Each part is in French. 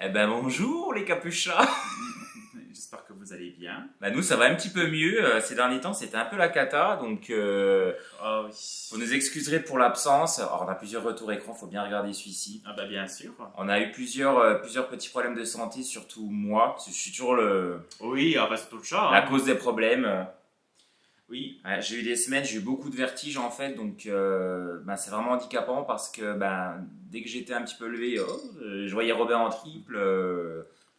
Eh ben bonjour les capuchins. J'espère que vous allez bien. Bah nous ça va un petit peu mieux. Ces derniers temps c'était un peu la cata, donc Oh oui. vous nous excuserez pour l'absence. Alors on a plusieurs retours écran, faut bien regarder celui-ci. Ah bah bien sûr. On a eu plusieurs petits problèmes de santé, surtout moi, parce que je suis toujours Oui, ah bah c'est tout le chat. la Hein. cause des problèmes. Oui. Ouais, j'ai eu des semaines, j'ai eu beaucoup de vertiges en fait, donc c'est vraiment handicapant parce que dès que j'étais un petit peu levé, je voyais Robin en triple.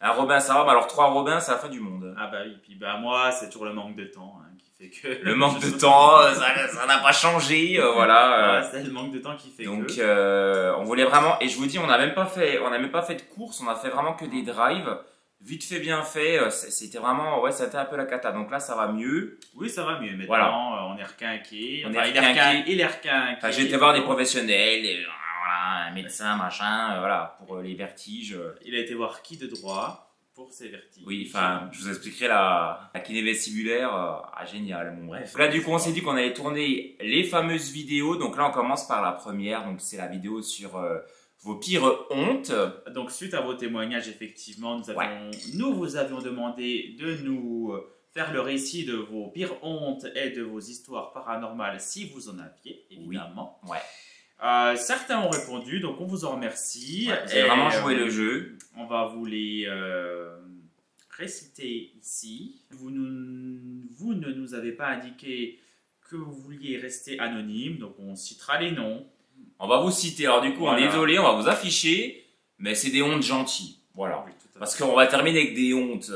Un Robin ça va, mais alors 3 Robins c'est la fin du monde. Ah bah oui, puis bah moi c'est toujours le manque de temps hein, qui fait que... Le manque de temps, ça n'a pas changé, voilà. Ah, c'est le manque de temps qui fait Donc que... on voulait vraiment, et je vous dis, on n'a même pas fait de course, on a fait vraiment que des drives, vite fait bien fait, c'était vraiment, ouais, c'était un peu la cata. Donc là ça va mieux. Oui, ça va mieux. Maintenant, Voilà. on est requinqué. On Enfin, est il est requinqué. il est requinqué. Enfin, j'ai été voir des professionnels, voilà, un médecin, machin, voilà, pour les vertiges. Il a été voir qui de droit pour ses vertiges. Oui, enfin, je vous expliquerai la kiné vestibulaire, génial, bon bref. Là, du coup, on s'est dit qu'on allait tourner les fameuses vidéos, donc là, on commence par la première, donc c'est la vidéo sur vos pires hontes. Donc, suite à vos témoignages, effectivement, Ouais. nous vous avions demandé de nous faire le récit de vos pires hontes et de vos histoires paranormales, si vous en aviez, évidemment. Ouais. Certains ont répondu, donc on vous en remercie. Ouais, vous avez vraiment joué le jeu. On va vous les réciter ici. Vous ne nous avez pas indiqué que vous vouliez rester anonyme, donc on citera les noms. On va vous citer, alors du coup, on est Voilà. désolé, on va vous afficher, mais c'est des hontes gentilles, voilà. Oui, tout à fait. Parce qu'on va terminer avec des hontes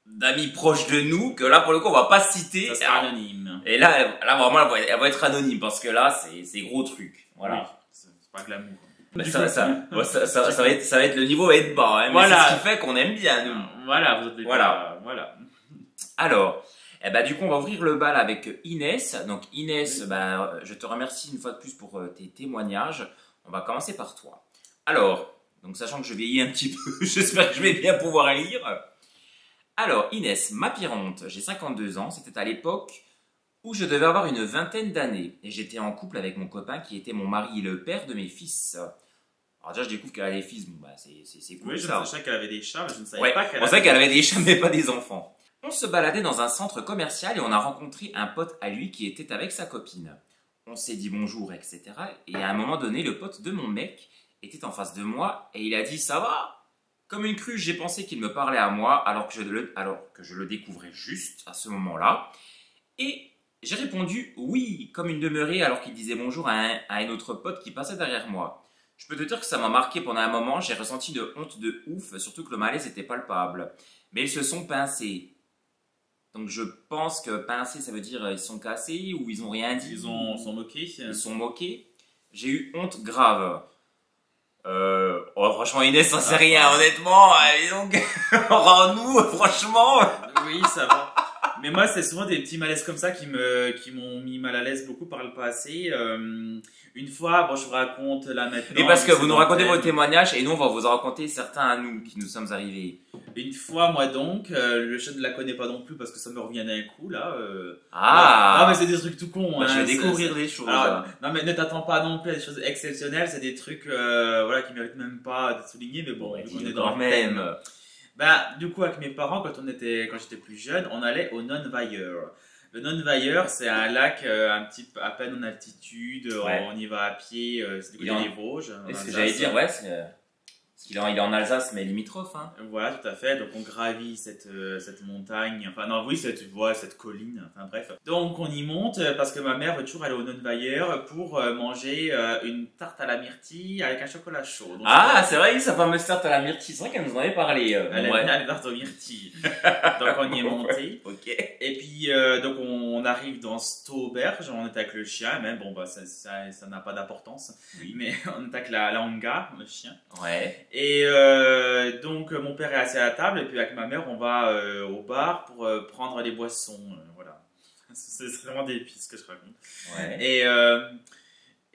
d'amis proches de nous, que là, pour le coup, on va pas citer. Ça sera anonyme. Et là, vraiment, elle va être anonyme, parce que là, c'est gros truc. Voilà. Oui, c'est pas glamour. Mais ça va être, le niveau va être bas, hein, mais Voilà. c'est ce qui fait qu'on aime bien, nous. Voilà, vous êtes Voilà. Voilà. Alors, du coup, on va ouvrir le bal avec Inès. Donc, Inès, je te remercie une fois de plus pour tes témoignages. On va commencer par toi. Alors, donc, sachant que je vieillis un petit peu, j'espère que je vais bien pouvoir lire. Alors, Inès, ma pire honte, j'ai 52 ans. C'était à l'époque où je devais avoir une vingtaine d'années. Et j'étais en couple avec mon copain qui était mon mari et le père de mes fils. Alors déjà, je découvre qu'elle a des fils. Bon, c'est cool, Oui, je ça. savais qu'elle avait des chats, mais je ne savais Ouais, pas qu'elle on savait qu'elle avait des chats, mais pas des enfants. On se baladait dans un centre commercial et on a rencontré un pote à lui qui était avec sa copine. On s'est dit bonjour, etc. Et à un moment donné, le pote de mon mec était en face de moi et il a dit « ça va ?» Comme une cruche, j'ai pensé qu'il me parlait à moi alors que je le découvrais juste à ce moment-là. Et j'ai répondu « oui » comme une demeurée alors qu'il disait bonjour à un autre pote qui passait derrière moi. Je peux te dire que ça m'a marqué pendant un moment, j'ai ressenti une honte de ouf, surtout que le malaise était palpable. Mais ils se sont pincés. Donc je pense que pincés, ça veut dire ils sont cassés ou ils ont rien dit. Ils sont moqués. Ils sont moqués. J'ai eu honte grave. Franchement Inès, ça c'est rien, honnêtement. Et donc, nous, franchement. Oui, ça va. Mais moi, c'est souvent des petits malaises comme ça qui m'ont mis mal à l'aise beaucoup par le passé. Une fois, bon, je vous raconte là maintenant. Et parce que vous nous racontez vos thème. témoignages et nous on va vous en raconter certains à nous qui nous sommes arrivés. Une fois, moi donc, je ne la connais pas non plus parce que ça me revient d'un coup là. Non, mais c'est des trucs tout cons. Je vais hein, découvrir des choses. Alors, non, mais ne t'attends pas non plus à des choses exceptionnelles. C'est des trucs voilà, qui méritent même pas d'être soulignés. Mais bon, Ouais, vu qu'on est quand dans le même. thème. Du coup, avec mes parents, quand j'étais plus jeune, on allait au Non-Vailleur. Le Non-Vailleur, c'est un lac à peine en altitude. Ouais. On y va à pied. C'est du Il côté est en- des Vosges. en Et ce que Alsace. j'allais dire, ouais, il est en Alsace, mais limitrophe. Hein. Voilà, tout à fait. Donc, on gravit cette montagne. Enfin, non, oui, cette colline. Enfin, bref. Donc, on y monte parce que ma mère veut toujours aller au Non-Vailleur pour manger une tarte à la myrtille avec un chocolat chaud. Donc, C'est vrai, sa fameuse tarte à la myrtille. C'est vrai qu'elle nous en avait parlé. elle aime Ouais. bien les tartes aux myrtilles. Donc, on y est monté. Ok. Et puis, donc, on arrive dans cette auberge. On est avec le chien, même. Bon, ça n'a pas d'importance. Oui. Mais on est avec la Anga, le chien. Ouais. Et donc mon père est assis à la table et puis avec ma mère on va au bar pour prendre les boissons. Voilà, c'est vraiment des pistes que je raconte. Ouais.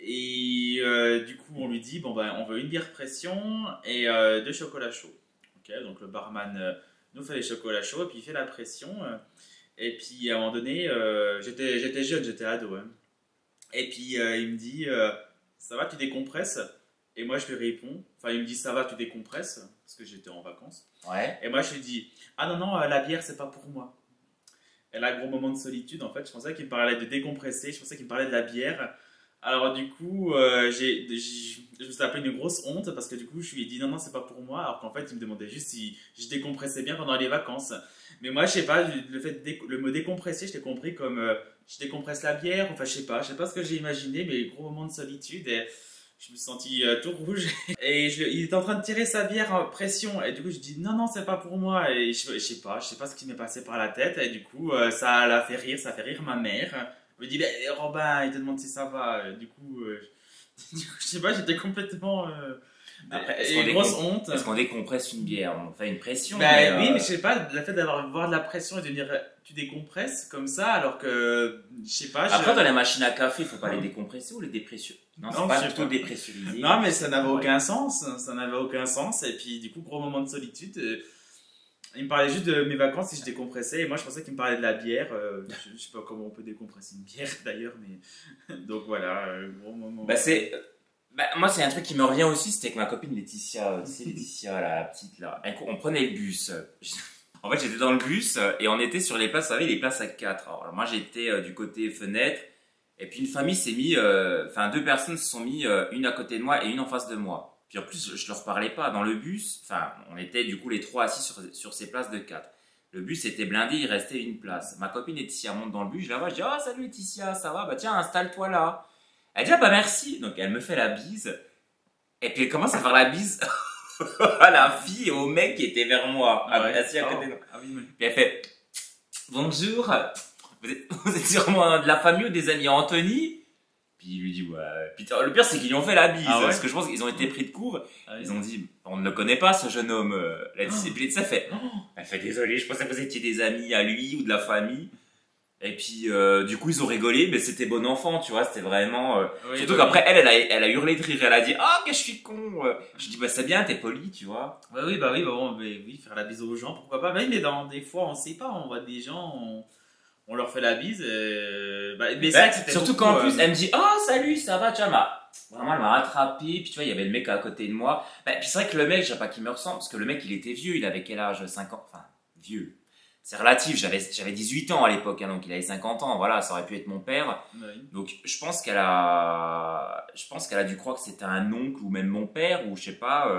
Et du coup on lui dit bon on veut une bière pression et 2 chocolats chauds. Ok, donc le barman nous fait les chocolats chauds et puis il fait la pression. Et puis à un moment donné j'étais jeune, j'étais ado. Hein. Et puis il me dit ça va tu décompresses? Et moi, je lui réponds, enfin, il me dit ça va, tu décompresses. parce que j'étais en vacances. Ouais. Et moi, je lui dis, ah non, non, la bière, c'est pas pour moi. Et là, gros moment de solitude, en fait, je pensais qu'il me parlait de décompresser, je pensais qu'il me parlait de la bière. Alors du coup, je me suis appelé une grosse honte parce que du coup, je lui ai dit non, non, c'est pas pour moi. Alors qu'en fait, il me demandait juste si je décompressais bien pendant les vacances. Mais moi, je sais pas, le fait le mot décompresser, je l'ai compris comme je décompresse la bière. Enfin, je sais pas ce que j'ai imaginé, mais gros moment de solitude. Et je me suis senti tout rouge. Et il était en train de tirer sa bière en pression. Et du coup, je dis non, non, c'est pas pour moi. Et je sais pas ce qui m'est passé par la tête. Et du coup, ça l'a fait rire, ça fait rire ma mère. Elle me dit, ben, Robin, il te demande si ça va. Du coup, je sais pas, j'étais complètement. Après, une grosse honte. Est-ce qu'on décompresse une bière? On fait une pression. Ben, oui, mais je sais pas, le fait d'avoir de la pression et de dire tu décompresses comme ça, alors que. Je sais pas. Après, dans les machines à café, il faut pas les décompresser ou les dépressuriser? Non, c'est pas plutôt dépressuriser. Non, mais ça n'avait aucun sens. Ça n'avait aucun sens. Et puis, du coup, gros moment de solitude. Il me parlait juste de mes vacances si je décompressais. Et moi, je pensais qu'il me parlait de la bière. Je sais pas comment on peut décompresser une bière d'ailleurs. Mais... Donc voilà, gros moment. Moi, c'est un truc qui me revient aussi. C'était avec ma copine Laetitia. Tu sais, Laetitia, la petite là. On prenait le bus. En fait, j'étais dans le bus et on était sur les places, vous savez, les places à 4. Alors moi, j'étais du côté fenêtre. Et puis une famille s'est mis. Enfin, deux personnes se sont mis, une à côté de moi et une en face de moi. Puis en plus, je leur parlais pas. Dans le bus, enfin, on était du coup les trois assis sur ces places de 4. Le bus était blindé, il restait une place. Ma copine Laetitia monte dans le bus, je la vois, je dis, oh salut Laetitia, ça va? Bah tiens, installe-toi là. Elle dit, ah bah merci. Donc elle me fait la bise. Et puis elle commence à faire la bise à la fille et au mec qui était vers moi, assis à côté de moi. Ah oui, mais... Puis elle fait, bonjour, vous êtes sûrement de la famille ou des amis à Anthony? Puis il lui dit, ouais. Puis le pire, c'est qu'ils lui ont fait la bise. Ah ouais? Parce que je pense qu'ils ont été pris de court. Ah oui. Ils ont dit, on ne le connaît pas, ce jeune homme. Et puis ça fait, elle fait, désolé, je pensais que vous étiez des amis à lui ou de la famille. Et puis, du coup, ils ont rigolé, mais c'était bon enfant, tu vois, c'était vraiment. Oui, surtout qu'après, elle a hurlé de rire, elle a dit, ah, que je suis con. Je dis, bah, c'est bien, t'es poli, tu vois. Oui, oui, faire la bise aux gens, pourquoi pas. Mais des fois, on sait pas, on voit des gens, on leur fait la bise. Mais ça, c'était surtout beaucoup, qu'en plus, elle me dit, oh, salut, ça va, tu vois, vraiment, elle m'a rattrapé, puis tu vois, il y avait le mec à côté de moi. Puis c'est vrai que le mec, je sais pas qui me ressemble, parce que le mec, il était vieux, il avait quel âge? 5 ans, enfin, vieux. C'est relatif, j'avais 18 ans à l'époque, hein, donc il avait 50 ans, voilà, ça aurait pu être mon père. Oui. Donc je pense qu'elle a dû croire que c'était un oncle ou même mon père, ou je sais pas,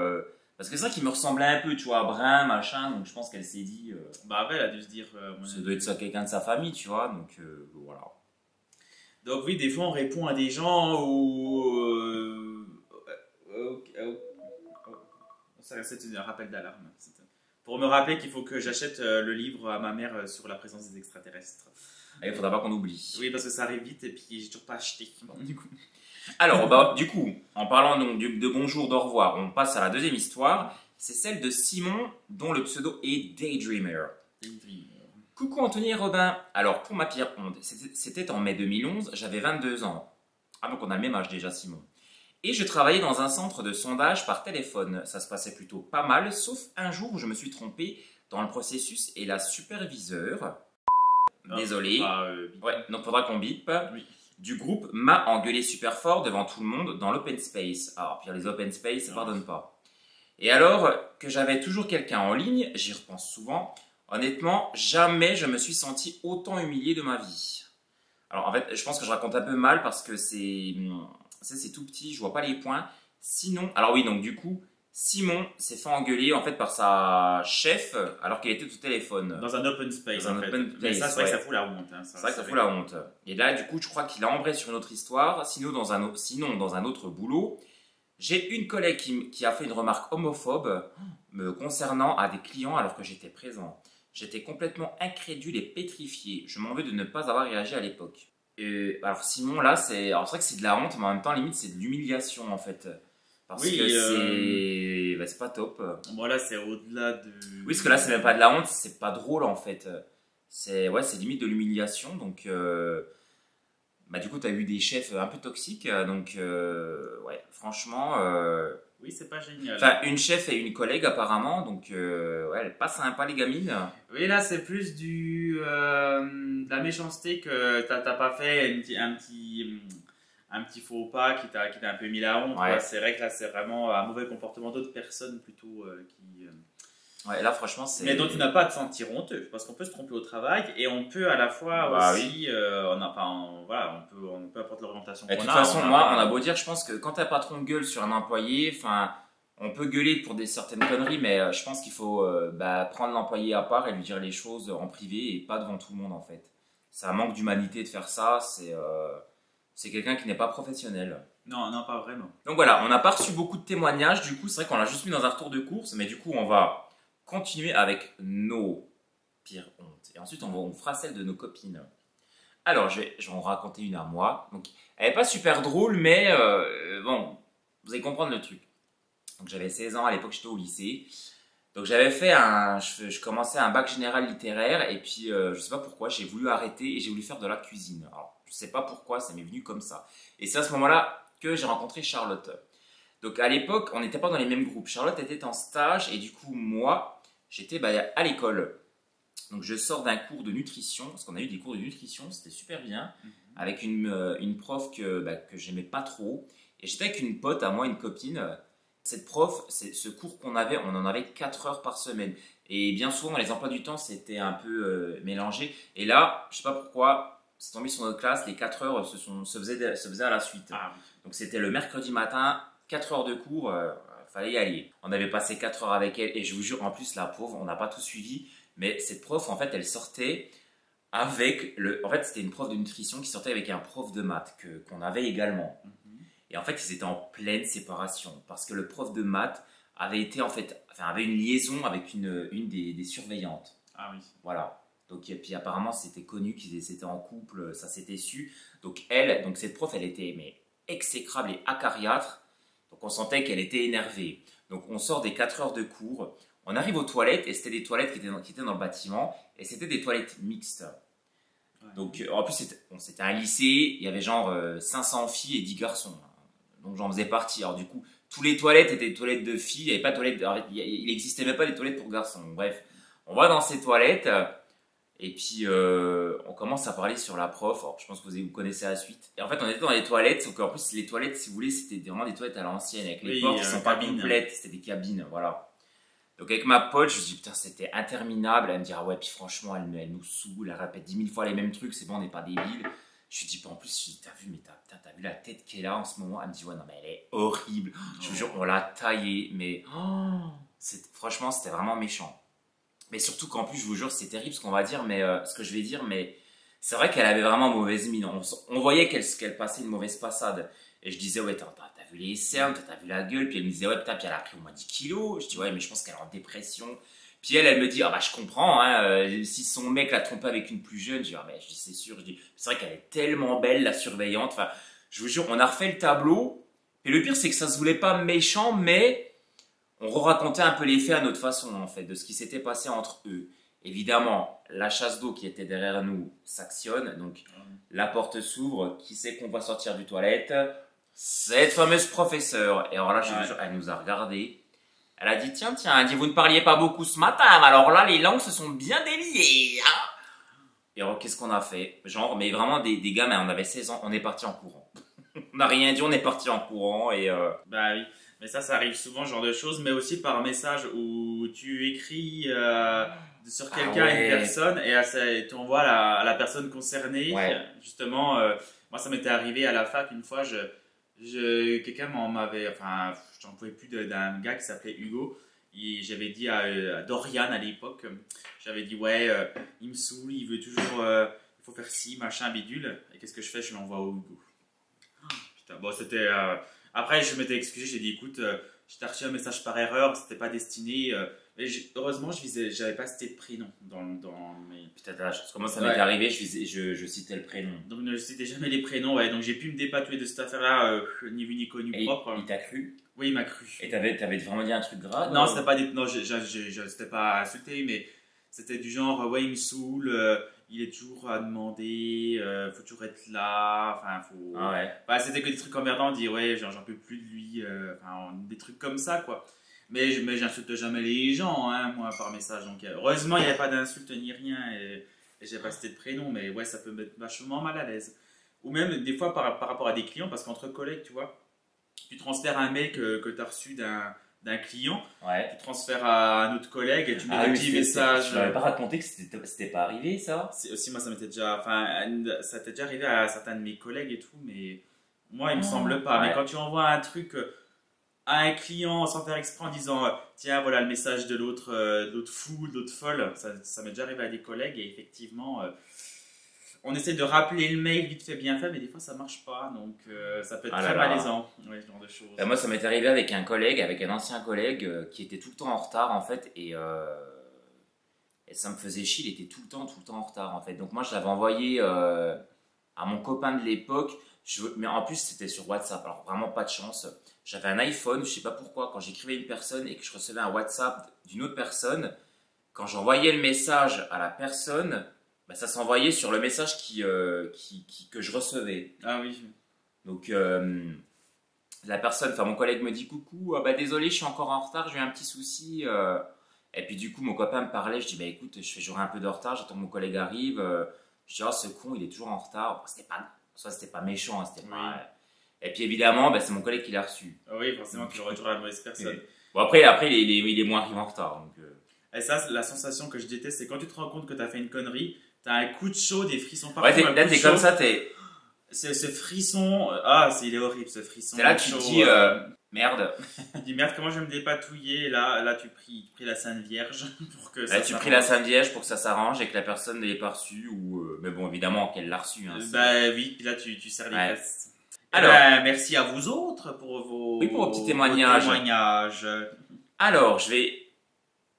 parce que c'est vrai qu'il me ressemblait un peu, tu vois, brun, machin, donc je pense qu'elle s'est dit, Après, elle a dû se dire. ça doit être ça quelqu'un de sa famille, tu vois, donc voilà. Donc, oui, des fois, on répond à des gens où. Ça, c'est un rappel d'alarme. Pour me rappeler qu'il faut que j'achète le livre à ma mère sur la présence des extraterrestres. Et il faudra pas qu'on oublie. Oui, parce que ça arrive vite et puis j'ai toujours pas acheté. Bon, du coup. Alors, du coup, en parlant donc de bonjour, d'au revoir, on passe à la deuxième histoire. C'est celle de Simon, dont le pseudo est Daydreamer. Coucou Anthony et Robin. Alors, pour ma pire honte, c'était en mai 2011, j'avais 22 ans. Ah, donc on a le même âge déjà, Simon. Et je travaillais dans un centre de sondage par téléphone. Ça se passait plutôt pas mal, sauf un jour où je me suis trompé dans le processus et la superviseure, désolé, ouais, donc faudra qu'on bip, oui. Du groupe m'a engueulé super fort devant tout le monde dans l'open space. Alors, puis les open space, ça pardonne pas. Et alors que j'avais toujours quelqu'un en ligne, j'y repense souvent, honnêtement, jamais je me suis senti autant humilié de ma vie. Alors en fait, je pense que je raconte un peu mal parce que c'est tout petit, je vois pas les points. Sinon, alors oui, donc du coup, Simon s'est fait engueuler en fait par sa chef alors qu'elle était au téléphone. Dans un open space. Dans un open place, ça, c'est vrai que ça fout la honte. Hein, c'est vrai que ça fout la honte. Et là, du coup, je crois qu'il a embrayé sur une autre histoire. Sinon, dans un autre boulot, j'ai une collègue qui a fait une remarque homophobe me concernant à des clients alors que j'étais présent. J'étais complètement incrédule et pétrifié. Je m'en veux de ne pas avoir réagi à l'époque. Alors Simon, là, c'est vrai que c'est de la honte, mais en même temps, limite, c'est de l'humiliation, en fait. Parce que c'est pas top. Bon, là, c'est au-delà de... Oui, parce que là, c'est même pas de la honte, c'est pas drôle, en fait. C'est limite de l'humiliation, donc... du coup, tu as eu des chefs un peu toxiques, donc... ouais, franchement... Oui, c'est pas génial. Enfin, une chef et une collègue, apparemment, donc... ouais, elle passe sympa, les gamines. Oui, là, c'est plus de la méchanceté que t'as pas fait un petit faux pas qui t'a un peu mis la honte. Ouais. C'est vrai que là, c'est vraiment un mauvais comportement d'autres personnes plutôt qui... Ouais, là, franchement, c'est. Mais dont tu n'as pas à te sentir honteux, parce qu'on peut se tromper au travail et on peut à la fois Bah aussi, voilà, peu importe l'orientation Et de qu'on toute a. façon, moi, on a beau dire, je pense que quand un patron gueule sur un employé, enfin, on peut gueuler pour des certaines conneries, mais je pense qu'il faut prendre l'employé à part et lui dire les choses en privé et pas devant tout le monde, en fait. C'est un manque d'humanité de faire ça, c'est quelqu'un qui n'est pas professionnel. Non, non, pas vraiment. Donc voilà, on n'a pas reçu beaucoup de témoignages, du coup, c'est vrai qu'on l'a juste mis dans un retour de course, mais du coup, on va continuer avec nos pires hontes. Et ensuite, on fera celle de nos copines. Alors, je vais en raconter une à moi. Donc, elle n'est pas super drôle, mais bon, vous allez comprendre le truc. Donc, j'avais 16 ans à l'époque, j'étais au lycée. Donc, j'avais fait je commençais un bac général littéraire, et puis, je sais pas pourquoi, j'ai voulu arrêter et j'ai voulu faire de la cuisine. Alors, je sais pas pourquoi, ça m'est venu comme ça. Et c'est à ce moment-là que j'ai rencontré Charlotte. Donc, à l'époque, on n'était pas dans les mêmes groupes. Charlotte était en stage, et du coup, moi, j'étais à l'école. Donc je sors d'un cours de nutrition, parce qu'on a eu des cours de nutrition, c'était super bien, avec une prof que j'aimais pas trop. Et j'étais avec une pote à moi, une copine. Cette prof, ce cours qu'on avait, on en avait 4 heures par semaine. Et bien souvent, dans les emplois du temps, c'était un peu mélangé. Et là, je sais pas pourquoi, c'est tombé sur notre classe, les 4 heures se faisaient à la suite. Ah, oui. Donc c'était le mercredi matin, 4 heures de cours, fallait y aller. On avait passé 4 heures avec elle, et je vous jure, en plus, la pauvre, on n'a pas tout suivi. Mais cette prof, en fait, elle sortait avec En fait, c'était une prof de nutrition qui sortait avec un prof de maths qu'on avait également. Et en fait, ils étaient en pleine séparation parce que le prof de maths avait été, en fait, enfin, avait une liaison avec une des surveillantes. Ah oui. Voilà. Donc, et puis apparemment, c'était connu qu'ils étaient en couple, ça s'était su. Donc, cette prof, elle était mais, exécrable et acariâtre. Donc, on sentait qu'elle était énervée. Donc, on sort des 4 heures de cours. On arrive aux toilettes et c'était des toilettes qui étaient dans le bâtiment et c'était des toilettes mixtes. Ouais. Donc en plus c'était un lycée, il y avait genre 500 filles et 10 garçons. Donc j'en faisais partie. Alors du coup, tous les toilettes étaient des toilettes de filles, il n'y avait pas de toilettes, il n'existait même pas des toilettes pour garçons. Bref, on va dans ces toilettes et puis on commence à parler sur la prof. Alors, je pense que vous connaissez la suite. Et en fait, on était dans les toilettes, sauf qu'en plus les toilettes, si vous voulez, c'était vraiment des toilettes à l'ancienne avec les portes qui sont pas complètes, c'était des cabines, voilà. Donc avec ma pote, je me dis putain c'était interminable. Elle me dit ah ouais puis franchement elle nous saoule, elle répète 10 000 fois les mêmes trucs, c'est bon on n'est pas débiles. Je lui dis pas en plus, je dis, t'as vu mais t'as vu la tête qu'elle a en ce moment. Elle me dit ouais non mais elle est horrible. Je vous jure on l'a taillée mais franchement c'était vraiment méchant. Mais surtout qu'en plus je vous jure c'est terrible ce qu'on va dire mais ce que je vais dire mais c'est vrai qu'elle avait vraiment mauvaise mine. On voyait qu'elle passait une mauvaise passade. Et je disais, ouais, t'as vu les cernes, t'as vu la gueule. Puis elle me disait, ouais, putain, puis elle a pris au moins 10 kilos. Je dis, ouais, mais je pense qu'elle est en dépression. Puis elle me dit, ah bah je comprends, hein, si son mec l'a trompée avec une plus jeune. Je dis, ah, bah, je dis, c'est sûr. Je dis, c'est vrai qu'elle est tellement belle, la surveillante. Enfin, je vous jure, on a refait le tableau. Et le pire, c'est que ça se voulait pas méchant, mais on racontait un peu les faits à notre façon, en fait, de ce qui s'était passé entre eux. Évidemment, la chasse d'eau qui était derrière nous s'actionne. Donc, la porte s'ouvre. Qui c'est qu'on va sortir du toilette? Cette fameuse professeure. Et alors là, elle nous a regardé. Elle a dit, tiens, elle dit, vous ne parliez pas beaucoup ce matin, mais alors là, les langues se sont bien déliées. Hein. Et alors, qu'est-ce qu'on a fait? Genre, mais vraiment des gamins, on avait 16 ans, on est parti en courant. On n'a rien dit, on est parti en courant et... Bah oui, mais ça arrive souvent, ce genre de choses, mais aussi par message où tu écris sur quelqu'un, ouais. une personne, et tu envoies à la personne concernée. Ouais. Justement, moi ça m'était arrivé à la fac une fois, quelqu'un m'avait, enfin, j'en pouvais plus d'un gars qui s'appelait Hugo. J'avais dit à Dorian à l'époque, j'avais dit ouais, il me saoule, il veut toujours, il faut faire ci, machin, bidule. Et qu'est-ce que je fais? Je l'envoie au Hugo. Putain, bon, c'était. Après, je m'étais excusé, j'ai dit écoute, j'ai reçu un message par erreur, c'était pas destiné. Mais heureusement, j'avais pas cité de prénom dans mes. Putain, comment ça m'était arrivé, je citais le prénom. Donc ne citais jamais les prénoms, ouais. Donc j'ai pu me dépatouiller de cette affaire-là, ni vu ni connu propre. Il t'a cru? Oui, il m'a cru. Et t'avais vraiment dit un truc grave? Non, c'était pas c'était pas insulté, mais c'était du genre ouais, il me saoule, il est toujours à demander, faut toujours être là, enfin faut. Ah ouais. Bah, c'était que des trucs emmerdants, on dit ouais, genre j'en peux plus de lui, enfin des trucs comme ça quoi. Mais j'insulte jamais les gens, hein, moi par message. Donc heureusement il n'y avait pas d'insulte ni rien et j'ai pas cité de prénom, mais ouais, ça peut me mettre vachement mal à l'aise. Ou même des fois par rapport à des clients, parce qu'entre collègues, tu vois. Tu transfères un mail que tu as reçu d'un client, Ouais. tu transfères à un autre collègue et tu mets Ah des oui, petits messages. je m'avais pas raconté que c'était pas arrivé ça. Aussi, moi, ça m'était déjà, enfin, ça t'est déjà arrivé à certains de mes collègues et tout, mais moi, il me semble pas. Mais Ouais. quand tu envoies un truc à un client sans faire exprès en disant, tiens, voilà le message de l'autre fou, de l'autre folle, ça m'est déjà arrivé à des collègues et effectivement, on essaie de rappeler le mail vite fait, bien fait, mais des fois, ça marche pas, donc ça peut être Ah là très là. malaisant, ouais, ce genre de choses. Moi, ça m'est arrivé avec un collègue, avec un ancien collègue qui était tout le temps en retard en fait, et ça me faisait chier. Il était tout le temps en retard en fait. Donc moi, je l'avais envoyé à mon copain de l'époque, mais en plus c'était sur WhatsApp. Alors vraiment pas de chance. J'avais un iPhone, je sais pas pourquoi, quand j'écrivais une personne et que je recevais un WhatsApp d'une autre personne, quand j'envoyais le message à la personne, bah, ça s'envoyait sur le message que je recevais. Ah oui. Donc la personne, enfin mon collègue me dit coucou, ah bah désolé, je suis encore en retard, j'ai eu un petit souci. Et puis du coup mon copain me parlait, je dis bah écoute, j'aurai un peu de retard, j'attends que mon collègue arrive. Je dis oh ce con, il est toujours en retard. C'était pas méchant, hein, c'était Oui. pas. Et puis évidemment, bah, c'est mon collègue qui l'a reçu. Ah oui, forcément, tu aurais toujours la mauvaise personne. Bon après il est moins arrivé en retard. Donc, Et ça, la sensation que je déteste, c'est quand tu te rends compte que tu as fait une connerie, tu as un coup de chaud, des frissons partout. ouais, un là coup de t'es comme chaud. ça, t'es Ce frisson, il est horrible ce frisson. là tu te chaud, dis merde. tu te dis merde, comment je vais me dépatouiller. Et là tu pries la Sainte Vierge pour que Là ça tu s'arrange. pries la Sainte Vierge pour que ça s'arrange et que la personne ne l'ait pas reçu. Mais bon évidemment qu'elle l'a reçu. Hein, Bah oui, puis là tu serres les Ouais. fesses. Alors, Merci à vous autres pour Oui, pour vos petits témoignages. témoignages. Alors, je vais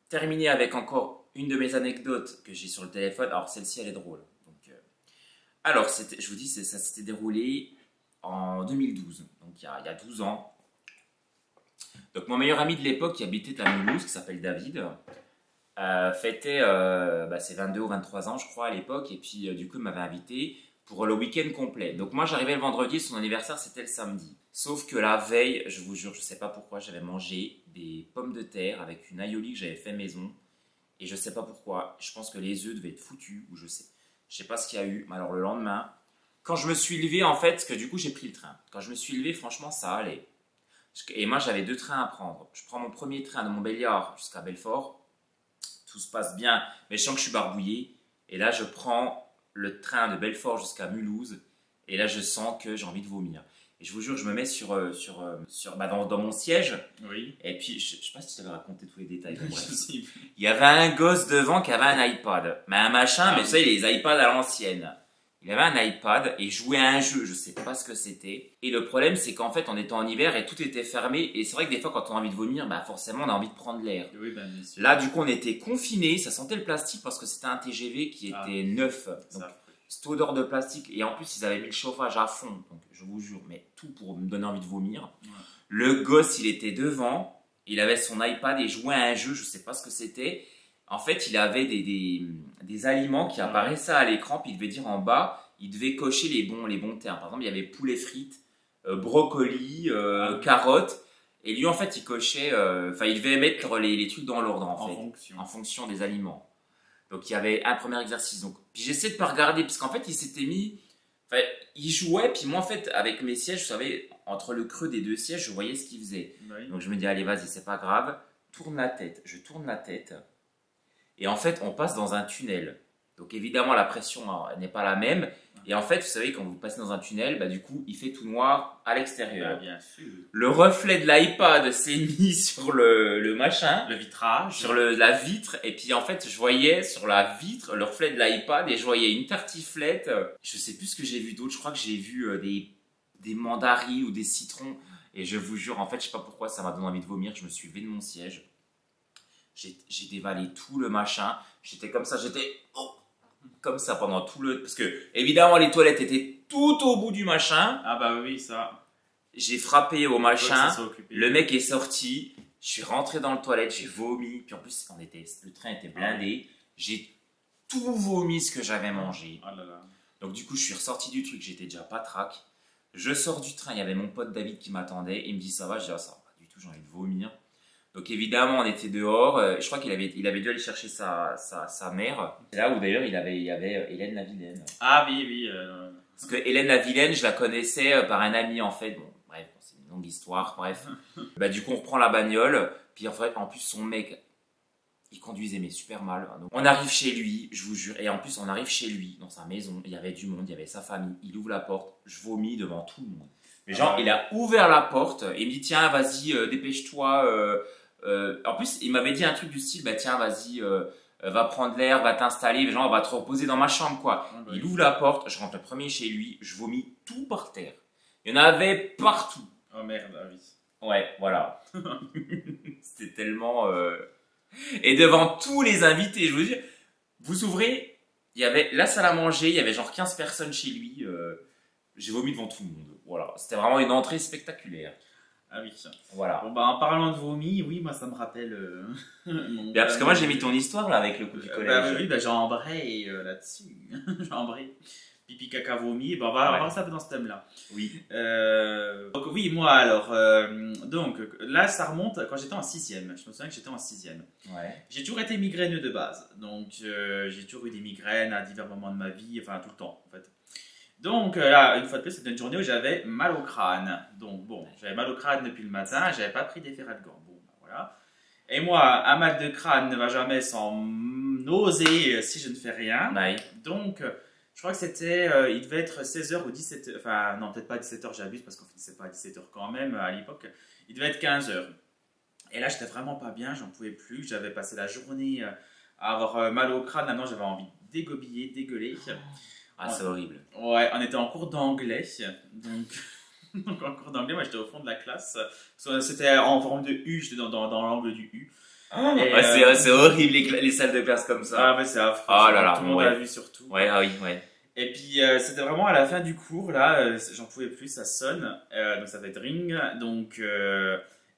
terminer avec encore une de mes anecdotes que j'ai sur le téléphone. Alors, celle-ci, elle est drôle. Donc, alors, je vous dis, ça s'était déroulé en 2012, donc il y a 12 ans. Donc, mon meilleur ami de l'époque, qui habitait à Mulhouse, qui s'appelle David, fêtait ses 22 ou 23 ans, je crois, à l'époque. Et puis, du coup, il m'avait invité pour le week-end complet. Donc, moi, j'arrivais le vendredi, son anniversaire, c'était le samedi. Sauf que la veille, je vous jure, je ne sais pas pourquoi, j'avais mangé des pommes de terre avec une aioli que j'avais fait maison. Et je ne sais pas pourquoi, je pense que les œufs devaient être foutus, ou je sais pas ce qu'il y a eu. Mais alors le lendemain, quand je me suis levé, en fait, parce que du coup j'ai pris le train. Quand je me suis levé, franchement, ça allait. Et moi, j'avais 2 trains à prendre. Je prends mon premier train de Montbéliard jusqu'à Belfort. Tout se passe bien, mais je sens que je suis barbouillé. Et là, je prends le train de Belfort jusqu'à Mulhouse. Et là, je sens que j'ai envie de vomir. Et je vous jure, je me mets dans mon siège. Oui. Et puis, je ne sais pas si je t'avais raconté tous les détails. Je Bref. sais plus. Il y avait un gosse devant qui avait un iPad. Mais un machin, mais tu sais, les iPads à l'ancienne. Il avait un iPad et jouait à un jeu, je sais pas ce que c'était. Et le problème, c'est qu'en fait, on était en hiver et tout était fermé. Et c'est vrai que des fois, quand on a envie de vomir, bah forcément, on a envie de prendre l'air. Oui, ben, bien sûr. Là, du coup, on était confinés. Ça sentait le plastique parce que c'était un TGV qui était neuf. Donc, cette odeur de plastique. Et en plus, ils avaient mis le chauffage à fond. Donc, je vous jure, mais tout pour me donner envie de vomir. Ouais. Le gosse, il était devant. Il avait son iPad et jouait à un jeu, je sais pas ce que c'était. En fait, il avait des aliments qui apparaissaient à l'écran, puis il devait dire en bas, il devait cocher les bons termes. Par exemple, il y avait poulet frites, brocoli, carottes. Et lui, en fait, il cochait, il devait mettre les trucs dans l'ordre, en fonction des aliments. Donc, il y avait un premier exercice. Donc, puis j'essaie de pas regarder, parce qu'en fait, il s'était mis, il jouait, puis moi, en fait, avec mes sièges, vous savez, entre le creux des 2 sièges, je voyais ce qu'il faisait. Oui. Donc, je me dis, allez, vas-y, c'est pas grave. Je tourne la tête. Et en fait, on passe dans un tunnel. Donc, évidemment, la pression n'est pas la même. Et en fait, vous savez, quand vous passez dans un tunnel, bah, du coup, il fait tout noir à l'extérieur. Bien sûr. Le reflet de l'iPad s'est mis sur le machin. Le vitrage. Sur la vitre. Et puis, en fait, je voyais sur la vitre le reflet de l'iPad et je voyais une tartiflette. Je sais plus ce que j'ai vu d'autre. Je crois que j'ai vu des mandarines ou des citrons. Et je vous jure, en fait, je sais pas pourquoi, ça m'a donné envie de vomir. Je me suis levé de mon siège. J'ai dévalé tout le machin. J'étais comme ça, comme ça pendant tout le... Parce que, évidemment, les toilettes étaient tout au bout du machin. Ah bah oui, ça. J'ai frappé au machin. Occupé. Le mec est sorti. Je suis rentré dans le toilette, j'ai vomi. Puis en plus, le train était blindé. J'ai tout vomi ce que j'avais mangé. Oh là là. Donc du coup, je suis ressorti du truc. J'étais déjà patraque. Je sors du train. Il y avait mon pote David qui m'attendait. Il me dit ça va. Je dis ça va pas du tout. J'ai envie de vomir. Donc évidemment, on était dehors. Je crois qu'il avait dû aller chercher sa mère. C'est là où d'ailleurs il y avait Hélène la Vilaine. Ah oui. Parce que Hélène la Vilaine, je la connaissais par un ami en fait. Bon, bref, c'est une longue histoire, bref. Bah, du coup, on reprend la bagnole, puis en fait, en plus, son mec, il conduisait mais super mal. Donc, on arrive chez lui, je vous jure, et en plus, on arrive chez lui, dans sa maison, il y avait du monde, il y avait sa famille, il ouvre la porte, je vomis devant tout le monde. Mais genre, il a ouvert la porte, et il me dit, tiens, vas-y, dépêche-toi. En plus, il m'avait dit un truc du style, bah tiens, vas-y, va prendre l'air, va t'installer, genre, on va te reposer dans ma chambre, quoi. Ah, bah Il oui. ouvre la porte, je rentre le premier chez lui, je vomis tout par terre. Il y en avait partout. Oh merde, ah oui. Ouais, voilà. C'était tellement... Et devant tous les invités, je vous dis, vous ouvrez, il y avait la salle à manger, il y avait genre 15 personnes chez lui. J'ai vomi devant tout le monde. Voilà, c'était vraiment une entrée spectaculaire. Ah oui. Voilà. Bon, bah, en parlant de vomi, oui, moi, ça me rappelle. Bien, parce que moi j'ai mis ton histoire là avec le coup du collège. Bah oui, bah, j'ai embrayé là-dessus. J'ai embrayé. Pipi, caca, vomi. Bon, on va voir ça un peu dans ce thème-là. Oui. Donc, oui, moi, alors. Donc, là, ça remonte quand j'étais en 6e. Je me souviens que j'étais en 6e. Ouais. J'ai toujours été migraineux de base. Donc, j'ai toujours eu des migraines à divers moments de ma vie. Enfin, tout le temps, en fait. Donc, là, une fois de plus, c'était une journée où j'avais mal au crâne. Donc, bon, j'avais mal au crâne depuis le matin. J'avais pas pris d'effet de gants. Bon, bah, voilà. Et moi, un mal de crâne ne va jamais sans nausée si je ne fais rien. Ouais. Donc, je crois que c'était, il devait être 16h ou 17h, enfin non, peut-être pas 17h, j'abuse parce qu'on finissait pas à 17h quand même à l'époque, il devait être 15h. Et là, j'étais vraiment pas bien, j'en pouvais plus, j'avais passé la journée à avoir mal au crâne, maintenant j'avais envie de dégobiller, dégueuler. Ah, c'est horrible. Ouais, on était en cours d'anglais, donc... Donc en cours d'anglais, moi j'étais au fond de la classe, c'était en forme de U, j'étais dans l'angle du U. Et c'est horrible les salles de classe comme ça. Ah ouais, c'est affreux. Oh là là, tout le monde a vu surtout. Ouais, ah oui, ouais. Et puis c'était vraiment à la fin du cours, là, j'en pouvais plus, ça sonne, donc ça fait ring, donc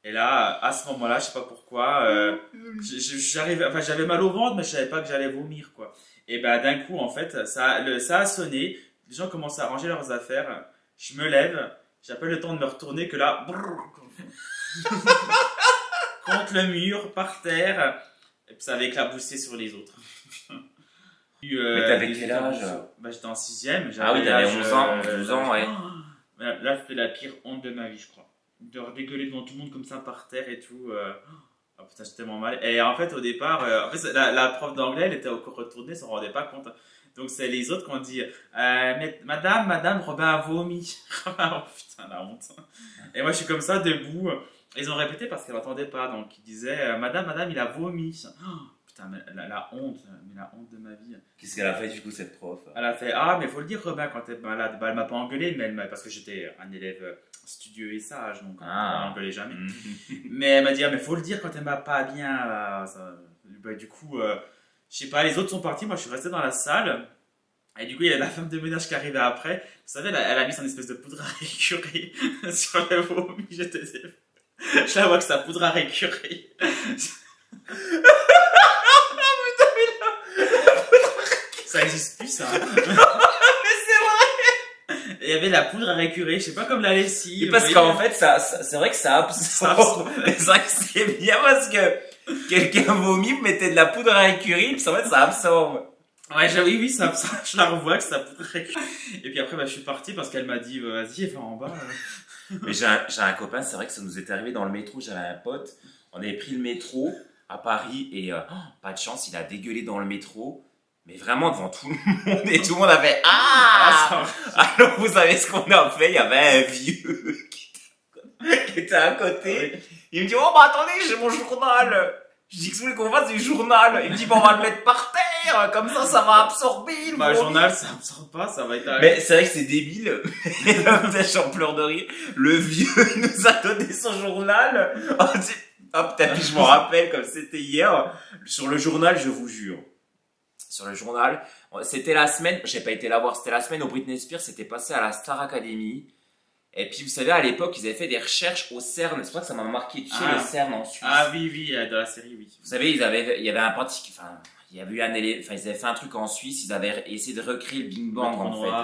et là, à ce moment-là, je sais pas pourquoi, j'avais mal au ventre, mais je savais pas que j'allais vomir, quoi. Et ben d'un coup, en fait, ça a sonné, les gens commençaient à ranger leurs affaires, je me lève, j'ai à peine le temps de me retourner que là, contre le mur, par terre, et puis ça avait éclaboussé sur les autres. Mais t'avais quel âge? Bah, j'étais en 6e. Ah oui, t'avais 11 ans, 12 ans, ouais. Là, c'était la pire honte de ma vie, je crois. De dégueuler devant tout le monde comme ça par terre et tout. Oh putain, j'ai tellement mal. Et en fait, au départ, la prof d'anglais, elle était encore retournée, elle s'en rendait pas compte. Donc, c'est les autres qui ont dit Madame, Robin a vomi. Oh putain, la honte. Et moi, je suis comme ça, debout. Ils ont répété parce qu'elle n'entendait pas. Donc, ils disaient Madame, il a vomi. Putain, mais la honte de ma vie. Qu'est-ce qu'elle a fait du coup cette prof? Elle a fait ah, mais faut le dire, Robin, quand t'es malade. Bah, elle m'a pas engueulé, mais parce que j'étais un élève studieux et sage, donc elle m'a engueulé jamais. Mais elle m'a dit ah, mais faut le dire quand t'es pas bien. Bah, du coup, je sais pas, les autres sont partis, moi je suis resté dans la salle. Et du coup, il y a la femme de ménage qui arrivait après. Vous savez, elle a mis son espèce de poudre à récurer sur le vomi. Je la vois que sa poudre à récurer. Ça existe plus, ça. Mais c'est vrai. Et il y avait la poudre à récurer, je sais pas, comme la lessive. Et parce qu'en fait, c'est vrai que ça absorbe. C'est vrai que c'est bien parce que quelqu'un vomit, vous mettez de la poudre à récurer, puis en fait, ça absorbe. Ouais, oui, ça, je la revois que ça poudre à récurer. Et puis après, bah, je suis parti parce qu'elle m'a dit, vas-y, va en bas. Mais j'ai un copain, c'est vrai que ça nous est arrivé dans le métro, j'avais un pote, on avait pris le métro à Paris et pas de chance, il a dégueulé dans le métro. Mais vraiment devant tout le monde, et tout le monde a fait ah. Alors vous savez ce qu'on a fait? Il y avait un vieux qui était à côté. Oui. Il me dit oh bah attendez, j'ai mon journal. Je dis que vous voulez qu'on fasse du journal. Il me dit bon, on va le mettre par terre, comme ça va absorber. Le journal ça absorbe pas, ça va être. Mais c'est vrai que c'est débile. Et là peut-être j'en pleure de rire. Le vieux il nous a donné son journal. Oh putain, je m'en rappelle comme c'était hier. Sur le journal, je vous jure. Sur le journal, c'était la semaine, j'ai pas été la voir, c'était la semaine où Britney Spears s'était passée à la Star Academy. Et puis vous savez, à l'époque, ils avaient fait des recherches au CERN, c'est pour ça que ça m'a marqué, tu sais, le CERN en Suisse. Ah oui, dans la série, oui. Vous savez, il y avait un parti, il y avait eu ils avaient fait un truc en Suisse, ils avaient essayé de recréer le Big Bang,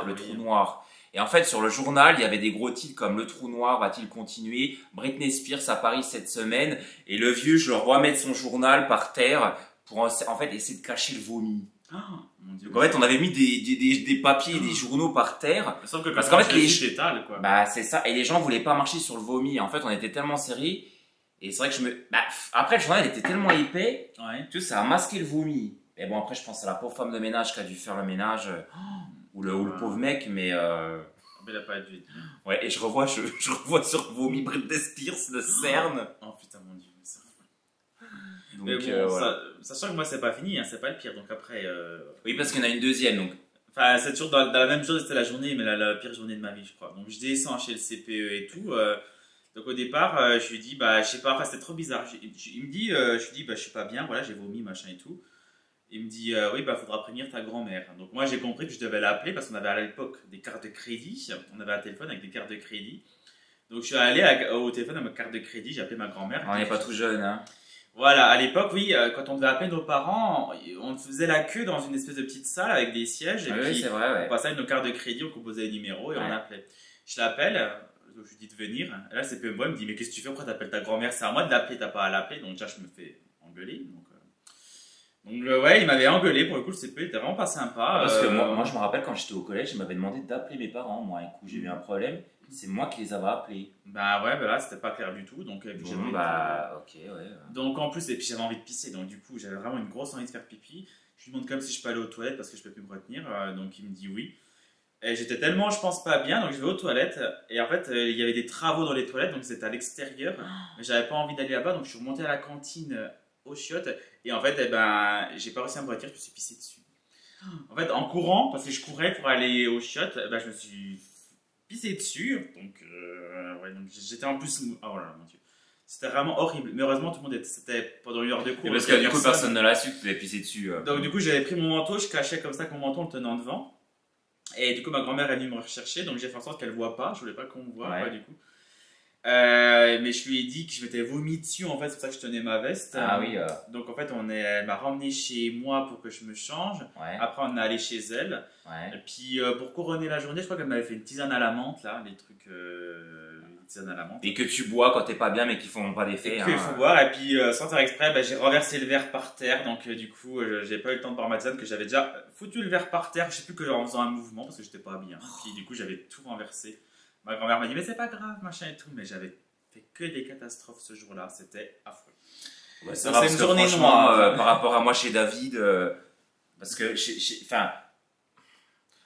le trou noir. Et en fait, sur le journal, il y avait des gros titres comme Le trou noir va-t-il continuer? Britney Spears à Paris cette semaine. Et le vieux, je le vois mettre son journal par terre pour en fait essayer de cacher le vomi. Mon Dieu. Donc en fait, on avait mis des papiers et des journaux par terre. Il me semble que Parce quand qu'en fait, les les t'étales, quoi. bah c'est ça. Et les gens voulaient pas marcher sur le vomi. En fait, on était tellement serrés. Et c'est vrai que après, le journal était tellement épais. Ouais. Tu sais, ça a masqué le vomi. Et bon, après, je pense à la pauvre femme de ménage qui a dû faire le ménage. Ou le pauvre mec, mais. Mais il a pas dû. Ouais, et je revois sur le vomi Britney Spears, le cerne. Oh putain, mon Dieu. Donc, Mais bon, voilà. sachant que moi, c'est pas fini, hein, c'est pas le pire. Donc après. Oui, parce qu'il y en a une deuxième. Donc. Enfin, c'est toujours dans la même journée, c'était la journée, mais la pire journée de ma vie, je crois. Donc je descends chez le CPE et tout. Donc au départ, je lui dis, bah, je sais pas, enfin, c'était trop bizarre. Il me dit, je lui dis, bah, je suis pas bien, voilà, j'ai vomi, machin et tout. Il me dit, oui, bah, faudra prévenir ta grand-mère. Donc moi, j'ai compris que je devais l'appeler parce qu'on avait à l'époque des cartes de crédit. On avait un téléphone avec des cartes de crédit. Donc je suis allé au téléphone avec ma carte de crédit, j'ai appelé ma grand-mère. On n'est pas tout jeune, hein. Voilà, à l'époque, oui, quand on devait appeler nos parents, on faisait la queue dans une espèce de petite salle avec des sièges. Et Oui, puis, c'est vrai, ouais. on passait avec nos cartes de crédit, on composait les numéros et on appelait. Je l'appelle, je lui dis de venir. Et là, c'est moi, il me dit, mais qu'est-ce que tu fais? Pourquoi t'appelles ta grand-mère? C'est à moi de l'appeler, t'as pas à l'appeler. Donc, déjà, je me fais engueuler. Donc ouais, il m'avait engueulé. Pour le coup, le CPE était vraiment pas sympa. Parce que moi, je me rappelle quand j'étais au collège, il m'avait demandé d'appeler mes parents. Moi, un coup, j'ai eu un problème. C'est moi qui les avais appelés. Bah ouais, bah là, c'était pas clair du tout. Donc, et puis Bon, bah, ok, ouais. Donc en plus, et puis j'avais envie de pisser. Donc du coup, j'avais vraiment une grosse envie de faire pipi. Je lui demande comme si je peux aller aux toilettes parce que je peux plus me retenir. Donc il me dit oui. Et j'étais tellement, je pense, pas bien. Donc je vais aux toilettes. Et en fait, il y avait des travaux dans les toilettes. Donc c'était à l'extérieur. Mais j'avais pas envie d'aller là-bas. Donc je suis remonté à la cantine aux chiottes. Et en fait, eh ben, j'ai pas réussi à me retenir. Je me suis pissé dessus. En fait, en courant, parce que je courais pour aller aux chiottes, eh ben, je me suis pissé dessus. Donc, ouais, donc j'étais en plus. Oh là là, mon Dieu. C'était vraiment horrible. Mais heureusement, tout le monde était. C'était pendant une heure de cours. Et parce que du coup, personne ne l'a su que tu l'avais pissé dessus. Donc, du coup, j'avais pris mon manteau, je cachais comme ça avec mon manteau en le tenant devant. Et du coup, ma grand-mère est venue me rechercher. Donc, j'ai fait en sorte qu'elle ne voit pas. Je voulais pas qu'on me voit, Ouais. du coup. Mais je lui ai dit que je m'étais vomi dessus. En fait, c'est pour ça que je tenais ma veste. Ah oui. Donc, en fait, elle m'a ramené chez moi pour que je me change. Ouais. Après, on est allé chez elle. Ouais. Et puis, pour couronner la journée, je crois qu'elle m'avait fait une tisane à la menthe, là, les trucs. Une tisane à la menthe. Et que tu bois quand t'es pas bien, mais qui font pas d'effet. Et qu'il faut boire. Et puis, sans faire exprès, j'ai renversé le verre par terre. Donc, du coup, j'ai pas eu le temps de boire ma tisane, que j'avais déjà foutu le verre par terre. Je sais plus que en faisant un mouvement, parce que j'étais pas bien. Puis, du coup, j'avais tout renversé. Ma grand-mère m'a dit, mais c'est pas grave, machin et tout. Mais j'avais fait que des catastrophes ce jour-là. C'était affreux. Ouais, c'est grave, une parce que journée franchement, noire. par rapport à moi chez David, parce que enfin,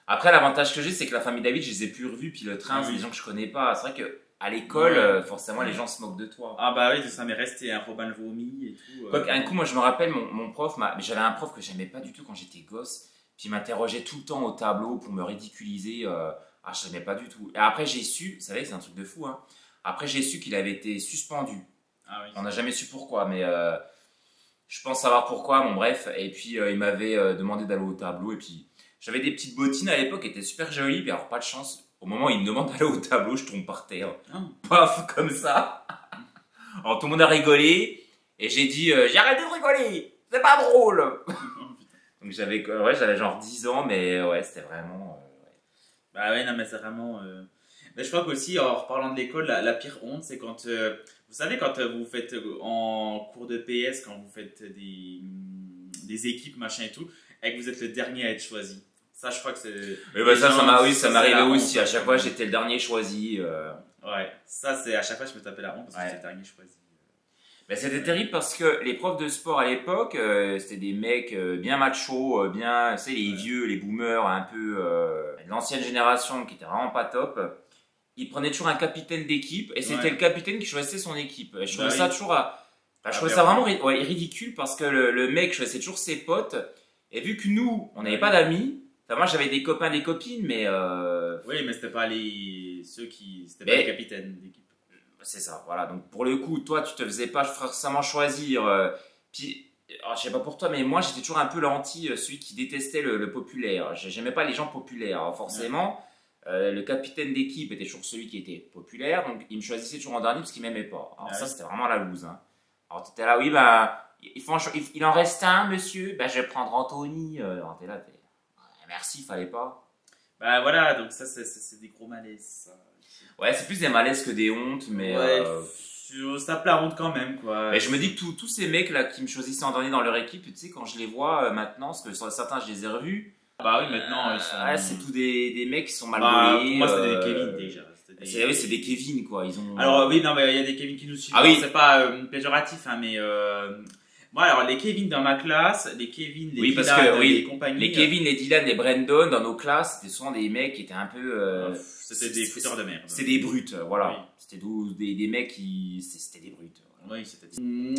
après l'avantage que j'ai, c'est que la famille David, je les ai plus revus, puis le train, Ah c'est oui. des gens que je connais pas. C'est vrai que à l'école, Ouais. forcément, les gens se moquent de toi. Ah bah oui, ça m'est resté un Robin le vomi et tout. Quoique, un coup, moi, je me rappelle, mon prof, mais j'avais un prof que j'aimais pas du tout quand j'étais gosse, puis il m'interrogeait tout le temps au tableau pour me ridiculiser. Je l'aimais pas du tout. Et après, j'ai su, vous savez, c'est un truc de fou, hein. Après, j'ai su qu'il avait été suspendu. Ah oui. On n'a jamais su pourquoi, mais je pense savoir pourquoi, bon bref. Et puis il m'avait demandé d'aller au tableau. Et puis j'avais des petites bottines à l'époque qui étaient super jolies. Puis alors, pas de chance, au moment où il me demande d'aller au tableau, je tombe par terre. Paf, comme ça. Alors tout le monde a rigolé. Et j'ai dit, j'ai arrêté de rigoler, c'est pas drôle. Donc j'avais genre 10 ans, mais ouais, c'était vraiment. Bah ouais, non, mais c'est vraiment. Mais je crois qu'aussi, en reparlant de l'école, la pire honte, c'est quand. Vous savez, quand vous faites en cours de PS, quand vous faites des équipes, machin et tout, et que vous êtes le dernier à être choisi. Ça, je crois que c'est. Oui, bah ça m'arrivait la honte, aussi. À chaque fois, j'étais le dernier choisi. Ouais, ça, c'est à chaque fois, je me tapais la honte parce que j'étais le dernier choisi. Ben, c'était terrible parce que les profs de sport à l'époque, c'était des mecs bien machos, bien, tu sais, les vieux, les boomers, un peu de l'ancienne génération qui était vraiment pas top. Ils prenaient toujours un capitaine d'équipe et c'était le capitaine qui choisissait son équipe. Et je trouvais ça toujours, je trouvais ça vraiment ridicule parce que le mec choisissait toujours ses potes et vu que nous, on n'avait pas d'amis, enfin, moi j'avais des copains, des copines, mais oui, mais c'était pas c'était pas les capitaines d'équipe. C'est ça, voilà. Donc pour le coup, toi, tu te faisais pas forcément choisir. Puis, alors, je sais pas pour toi, mais moi, j'étais toujours un peu l'anti, celui qui détestait le populaire. J'aimais pas les gens populaires. Alors, forcément, le capitaine d'équipe était toujours celui qui était populaire, donc il me choisissait toujours en dernier parce qu'il m'aimait pas. Alors ça, c'était vraiment la loose. Hein. Alors tu étais là, oui, bah, il en reste un, monsieur. Bah, je vais prendre Anthony. Alors t'es là, merci, fallait pas. Bah voilà, donc ça, c'est des gros malaises. Ça. Ouais, c'est plus des malaises que des hontes, mais. Ouais, Ça plaît honte quand même, quoi. Mais je me dis que tous ces mecs là qui me choisissaient en dernier dans leur équipe, tu sais, quand je les vois maintenant, parce que certains je les ai revus. Bah oui, maintenant ils sont. C'est tous des mecs qui sont mal Bah, volés. pour moi, c'était des Kevin déjà. Oui, c'est des Kevin quoi. Ils ont. Alors oui, non, mais il y a des Kevin qui nous suivent. Ah oui. C'est pas péjoratif, hein, mais moi, alors les Kevin dans ma classe, les Kevin, les Oui, parce Dylan, que oui, les compagnies. les Kevin, les Dylan, les Brandon dans nos classes, c'était souvent des mecs qui étaient un peu. C'était des fouteurs de merde. C'était des brutes, voilà. Oui. C'était des mecs qui. C'était des brutes. Voilà. Oui, c'était.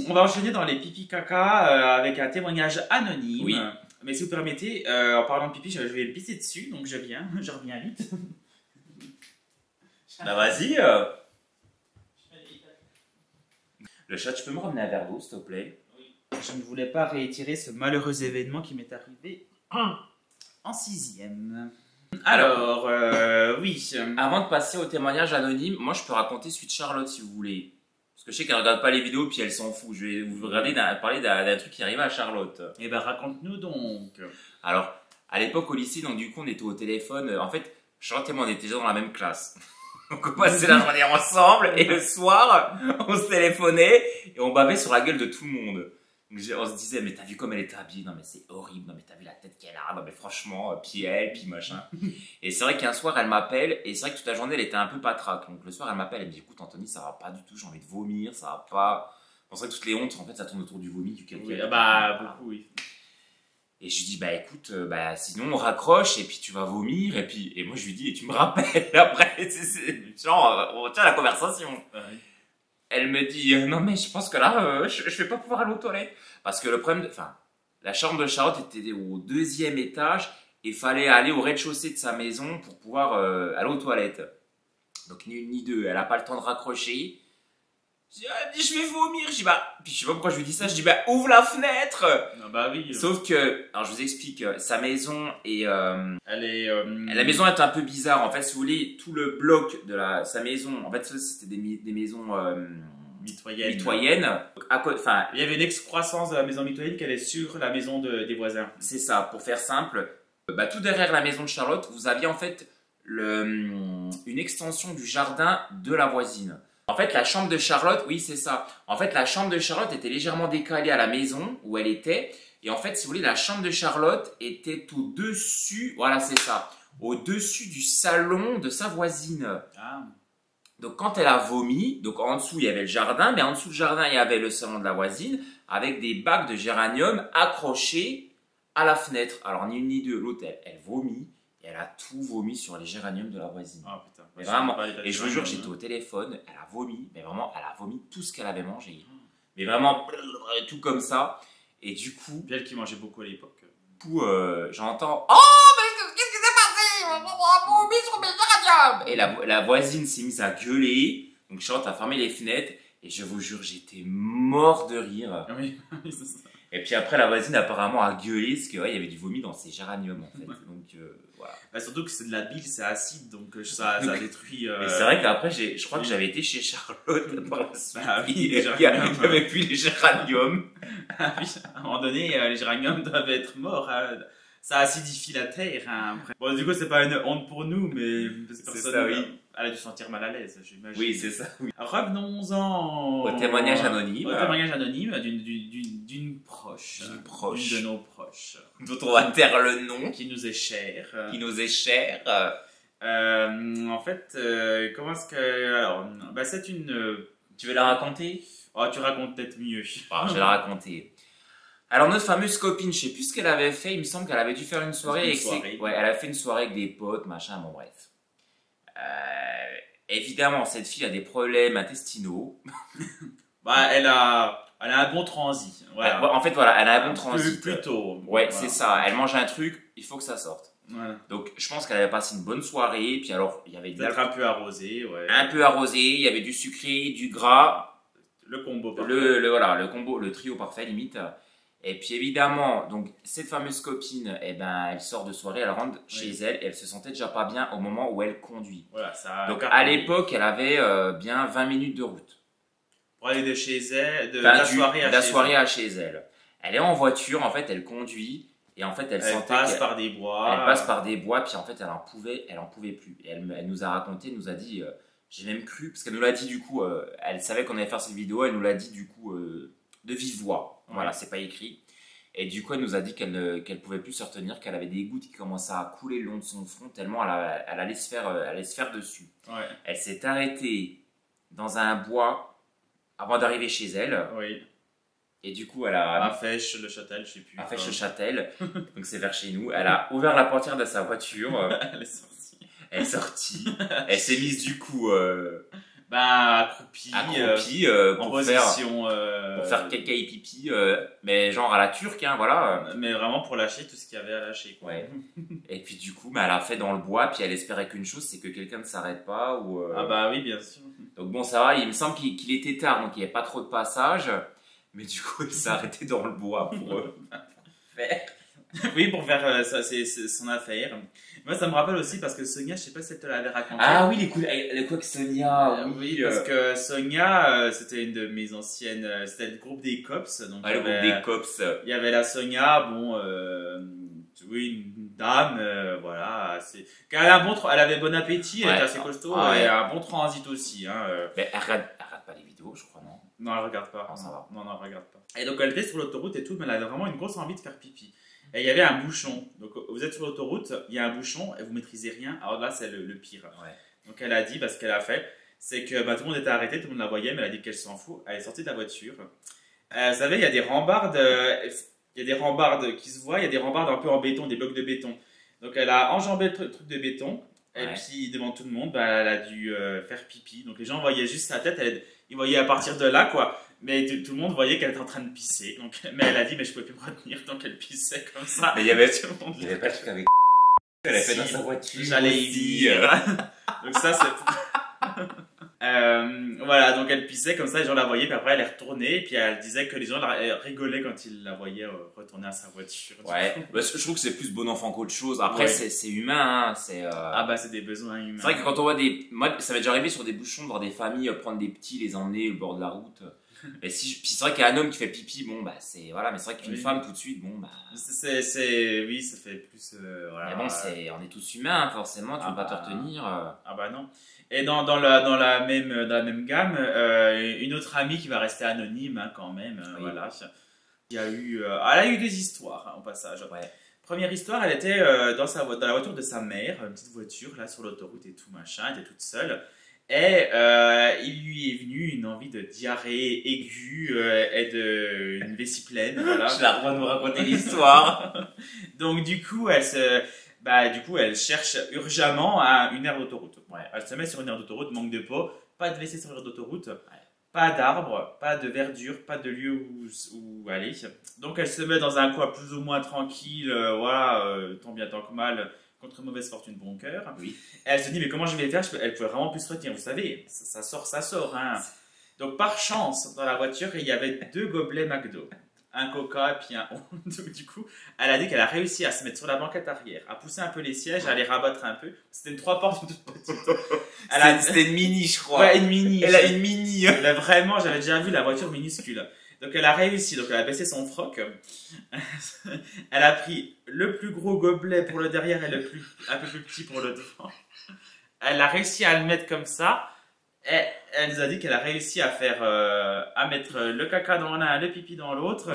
On va enchaîner dans les pipi caca avec un témoignage anonyme. Oui. Mais si vous permettez, en parlant de pipi, je vais le pisser dessus, donc je reviens vite. Bah vas-y. Le chat, tu peux me ramener un verre d'eau, s'il te plaît? Je ne voulais pas réitérer ce malheureux événement qui m'est arrivé en 6e. Alors, oui. Avant de passer au témoignage anonyme, moi je peux raconter celui de Charlotte si vous voulez. Parce que je sais qu'elle regarde pas les vidéos puis elle s'en fout. Je vais vous parler d'un truc qui arrivait à Charlotte. Eh ben raconte-nous donc. Alors, à l'époque au lycée, donc du coup on était au téléphone. En fait, Charlotte et moi on était déjà dans la même classe. Donc on passait la journée ensemble et le soir on se téléphonait et on bavait sur la gueule de tout le monde. Donc, on se disait, mais t'as vu comme elle était habillée? Non mais c'est horrible, non mais t'as vu la tête qu'elle a? Non mais franchement, puis elle, puis machin. Et c'est vrai qu'un soir elle m'appelle et c'est vrai que toute la journée elle était un peu patraque. Donc le soir elle m'appelle, elle me dit, écoute Anthony, ça va pas du tout, j'ai envie de vomir, ça va pas. On sait que toutes les hontes en fait ça tourne autour du vomi, du caca. Oui, bah beaucoup oui. Et je lui dis, bah écoute, sinon on raccroche et puis tu vas vomir. Et moi je lui dis, et tu me rappelles après, genre, on tient la conversation. Ouais. Elle me dit, non mais je pense que là, je vais pas pouvoir aller aux toilettes. Parce que le problème, la chambre de Charlotte était au 2e étage et il fallait aller au rez-de-chaussée de sa maison pour pouvoir aller aux toilettes. Donc ni une ni deux, elle a pas le temps de raccrocher. Je vais vomir. Je dis, puis je sais pas pourquoi je lui dis ça. Je dis, ouvre la fenêtre. Ah bah oui. Sauf que, alors je vous explique, sa maison est. Elle est. La maison est un peu bizarre. En fait, si vous voulez, tout le bloc de sa maison, en fait, c'était des maisons mitoyennes. Il y avait une excroissance de la maison mitoyenne qu'elle est sur la maison des voisins. C'est ça. Pour faire simple, tout derrière la maison de Charlotte, vous aviez en fait une extension du jardin de la voisine. En fait, la chambre de Charlotte, oui, c'est ça. En fait, la chambre de Charlotte était légèrement décalée à la maison où elle était. Et en fait, si vous voulez, la chambre de Charlotte était au-dessus, voilà, c'est ça, au-dessus du salon de sa voisine. Ah. Donc, quand elle a vomi, donc en dessous, il y avait le jardin, mais en dessous du jardin, il y avait le salon de la voisine avec des bacs de géranium accrochés à la fenêtre. Alors, ni une ni deux, l'autre, elle vomit. Et elle a tout vomi sur les géraniums de la voisine. Oh putain. Mais vraiment. Et je vous jure, j'étais au téléphone, elle a vomi, mais vraiment, elle a vomi tout ce qu'elle avait mangé. Mais vraiment, tout comme ça. Et du coup. Puis elle qui mangeait beaucoup à l'époque. Du coup, j'entends, oh, mais qu'est-ce qui s'est passé? On a vomi sur mes géraniums. Et la voisine s'est mise à gueuler. Donc Charlotte a fermé les fenêtres. Et je vous jure, j'étais mort de rire. Ah oui, c'est ça. Et puis après, la voisine apparemment a gueulé parce qu'il y avait du vomi dans ses géraniums en fait. Donc voilà. Bah, surtout que c'est de la bile, c'est acide, donc ça détruit. Mais c'est vrai qu'après, je crois que j'avais été chez Charlotte par la suite. Bah, oui, Il n'y avait plus les géraniums. Ah oui, à un moment donné, les géraniums doivent être morts. Hein. Ça acidifie la terre. Hein, après. Bon, du coup, c'est pas une honte pour nous, mais c'est ça, oui. Elle a dû se sentir mal à l'aise, j'imagine. Oui, c'est ça. Oui. Revenons-en au témoignage anonyme. Au témoignage anonyme d'une proche. D'une proche. Une de nos proches. Dont on va taire le nom. Qui nous est chère. Qui nous est chère. En fait, comment est-ce que. Alors, c'est une. Tu veux la raconter? Oh, tu racontes peut-être mieux. Je vais la raconter. Alors, notre fameuse copine, je sais plus ce qu'elle avait fait. Il me semble qu'elle avait dû faire une soirée. Ouais, elle a fait une soirée avec des potes, machin, bon, bref. Évidemment, cette fille a des problèmes intestinaux. Elle a un bon transit. Voilà. En fait, voilà, elle a un bon transit. Plutôt. Ouais, voilà. C'est ça. Elle mange un truc, il faut que ça sorte. Voilà. Donc, je pense qu'elle avait passé une bonne soirée. Puis alors, il y avait peut-être un peu arrosé. Ouais. Un peu arrosé. Il y avait du sucré, du gras. Le combo parfait. Le combo, le trio parfait limite. Et puis évidemment, donc cette fameuse copine, elle sort de soirée, elle rentre chez elle et elle se sentait déjà pas bien au moment où elle conduit. Voilà, ça donc à l'époque, elle avait bien 20 minutes de route. Pour aller de chez elle, de la soirée à chez elle. Elle est en voiture, en fait, elle conduit et en fait, elle sentait passe par des bois. Elle passe par des bois, puis en fait, elle en pouvait plus. Et elle nous a raconté, elle nous a dit, J'ai même cru, parce qu'elle nous l'a dit du coup, elle savait qu'on allait faire cette vidéo, elle nous l'a dit du coup de vive voix. Ouais. Voilà, c'est pas écrit. Et du coup, elle nous a dit qu'elle pouvait plus se retenir, qu'elle avait des gouttes qui commençaient à couler le long de son front, tellement elle allait se faire dessus. Ouais. Elle s'est arrêtée dans un bois avant d'arriver chez elle. Oui. Et du coup, elle a. À Fèche, le Châtel, je sais plus. À Fèche-le-Châtel, donc c'est vers chez nous. Elle a ouvert la portière de sa voiture. Elle est sortie. Elle est sortie. Elle s'est mise du coup Accroupie. En pour faire position. caca et pipi, mais genre à la turque, hein, voilà. Mais vraiment pour lâcher tout ce qu'il y avait à lâcher. Quoi. Ouais. Et puis du coup, elle a fait dans le bois, puis elle espérait qu'une chose, c'est que quelqu'un ne s'arrête pas. Ah bah oui, bien sûr. Donc bon, ça va, il me semble qu'il était tard, donc il n'y avait pas trop de passage. Mais du coup, il s'est arrêté dans le bois pour faire. Oui, pour faire c'est son affaire. Moi, ça me rappelle aussi parce que Sonia, je sais pas si elle te l'avait raconté. Ah oui, les coups Sonia. Oui, parce que Sonia, c'était une de mes anciennes. C'était le groupe des cops. Donc Ah, le groupe des cops. il y avait la Sonia, bon, oui, une dame, voilà. Elle avait bon appétit, elle Ouais. était assez costaud, Ah, ouais. et un bon transit aussi. Hein, Mais elle regarde pas les vidéos, je crois, non? Non, elle regarde pas. Ah, ça va. Non, elle regarde pas. Et donc elle était sur l'autoroute et tout, mais elle avait vraiment une grosse envie de faire pipi. Et il y avait un bouchon. Donc vous êtes sur l'autoroute, il y a un bouchon et vous maîtrisez rien. Alors là, c'est le pire. Ouais. Donc elle a dit, parce qu'elle a fait, c'est que tout le monde était arrêté, tout le monde la voyait, mais elle a dit qu'elle s'en fout. Elle est sortie de la voiture. Vous savez, il y a des rambardes. Il y a des rambardes qui se voient, il y a des rambardes un peu en béton, des blocs de béton. Donc elle a enjambé le truc de béton. Et Ouais. puis devant tout le monde, elle a dû faire pipi. Donc les gens voyaient juste sa tête, ils voyaient à partir de là, quoi. Mais tout le monde voyait qu'elle était en train de pisser. Donc, mais elle a dit, mais je pouvais plus me retenir tant qu'elle pissait comme ça. Mais il y avait Tout le monde il y avait pas le truc avec. Elle a fait dans sa voiture. J'allais y aussi, venir. Donc ça, c'est... voilà, donc elle pissait comme ça, les gens la voyaient, puis après elle est retournée, puis elle disait que les gens rigolaient quand ils la voyaient retourner à sa voiture. Ouais, bah, je trouve que c'est plus bon enfant qu'autre chose. Après, Ouais. c'est humain, hein, c'est. Ah bah c'est des besoins humains. C'est vrai que quand on voit des. Moi, ça m'est déjà arrivé sur des bouchons de voir des familles prendre des petits, les emmener au bord de la route. Mais puis c'est vrai qu'il y a un homme qui fait pipi, bon, bah c'est. Voilà, mais c'est vrai qu'une Oui. femme tout de suite, bon, bah. Oui, ça fait plus... voilà. Mais bon, on est tous humains, hein, forcément, tu Ah peux pas te bah. retenir. Ah bah non. Et dans la même gamme, une autre amie qui va rester anonyme hein, quand même, Oui. voilà. Elle a eu des histoires hein, au passage. Ouais. Première histoire, elle était dans la voiture de sa mère, une petite voiture là sur l'autoroute et tout machin, elle était toute seule. Et il lui est venu une envie de diarrhée aiguë et une vessie pleine. Voilà. Je la revois nous raconter l'histoire. Donc du coup, elle cherche urgemment une aire d'autoroute. Ouais. Elle se met sur une aire d'autoroute, manque de peau, pas de WC sur l'aire d'autoroute, pas d'arbres, pas de verdure, pas de lieu où aller. Donc elle se met dans un coin plus ou moins tranquille, tant bien tant que mal, contre mauvaise fortune bon cœur. Oui. Et elle se dit mais comment je vais faire? Elle pouvait vraiment plus se retenir, vous savez, ça sort. Hein. Donc par chance, dans la voiture, il y avait 2 gobelets McDo. Un coca et puis un donc du coup elle a dit qu'elle a réussi à se mettre sur la banquette arrière, à pousser un peu les sièges, à les rabattre un peu. C'était une 3 portes, une toute petite. C'était une mini, je crois. Ouais, une mini. Elle a une mini. Vraiment, j'avais déjà vu la voiture minuscule. Donc elle a réussi, donc elle a baissé son froc. Elle a pris le plus gros gobelet pour le derrière et un peu plus petit pour le devant. Elle a réussi à le mettre comme ça. Et elle nous a dit qu'elle a réussi à mettre le caca dans l'un, le pipi dans l'autre,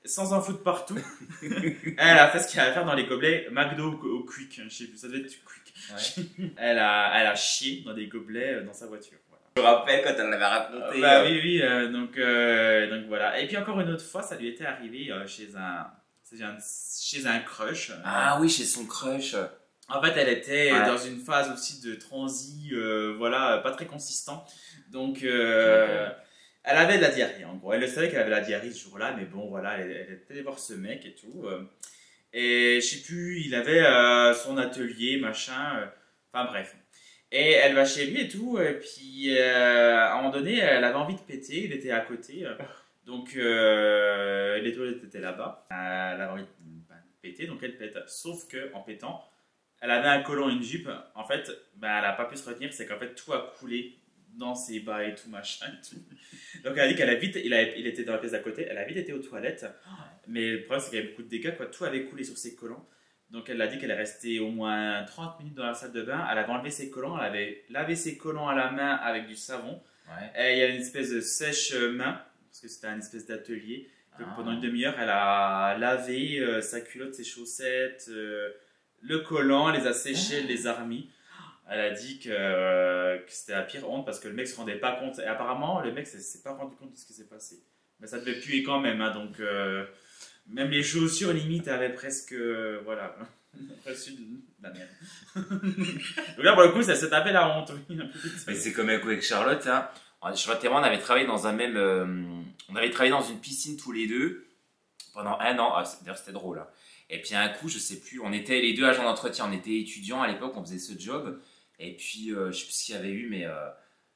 sans en foutre partout. Elle a fait ce qu'elle a à faire dans les gobelets McDo au Quick. Je sais plus, ça devait être Quick. Ouais. Elle a chié dans des gobelets dans sa voiture. Voilà. Je me rappelle quand elle l'avait raconté. Oui, donc voilà. Et puis encore une autre fois, ça lui était arrivé chez un crush. Ah oui, chez son crush. En fait, elle était Ouais. dans une phase aussi de transi, pas très consistant. Donc, elle avait de la diarrhée, en gros. Elle le savait qu'elle avait de la diarrhée ce jour-là, mais bon, voilà, elle était allée voir ce mec et tout. Et je sais plus, il avait son atelier, machin. Enfin, bref. Et elle va chez lui et tout, et puis à un moment donné, elle avait envie de péter, il était à côté. Donc, les toilettes étaient là-bas. Elle avait envie de péter, donc elle pète. Sauf que en pétant, elle avait un collant et une jupe. En fait, elle n'a pas pu se retenir. C'est qu'en fait, tout a coulé dans ses bas et tout, machin. Et tout. Donc, elle a dit qu'elle a vite... Il était dans la pièce d'à côté. Elle a vite été aux toilettes. Mais le problème, c'est qu'il y avait beaucoup de dégâts. Quoi. Tout avait coulé sur ses collants. Donc elle a dit qu'elle est restée au moins 30 minutes dans la salle de bain. Elle avait enlevé ses collants, elle avait lavé ses collants à la main avec du savon. Ouais. Et il y a une espèce de sèche-main, parce que c'était un espèce d'atelier. Donc Ah. pendant une demi-heure, elle a lavé sa culotte, ses chaussettes, le collant, elle les a séchés, elle les a remis. Elle a dit que c'était la pire honte parce que le mec se rendait pas compte. Et apparemment, le mec s'est pas rendu compte de ce qui s'est passé. Mais ça devait puer quand même, hein, donc même les chaussures limite avaient presque, voilà, reçu de la merde. Donc là, pour le coup, ça s'est tapé la honte. Oui, Mais c'est comme avec Charlotte. Hein. Charlotte et moi, on avait travaillé dans un même. On avait travaillé dans une piscine tous les deux pendant 1 an. Ah, d'ailleurs, c'était drôle. Hein. Et puis un coup, je sais plus, on était les deux agents d'entretien. On était étudiants à l'époque, on faisait ce job. Et puis, je sais plus ce qu'il y avait eu, mais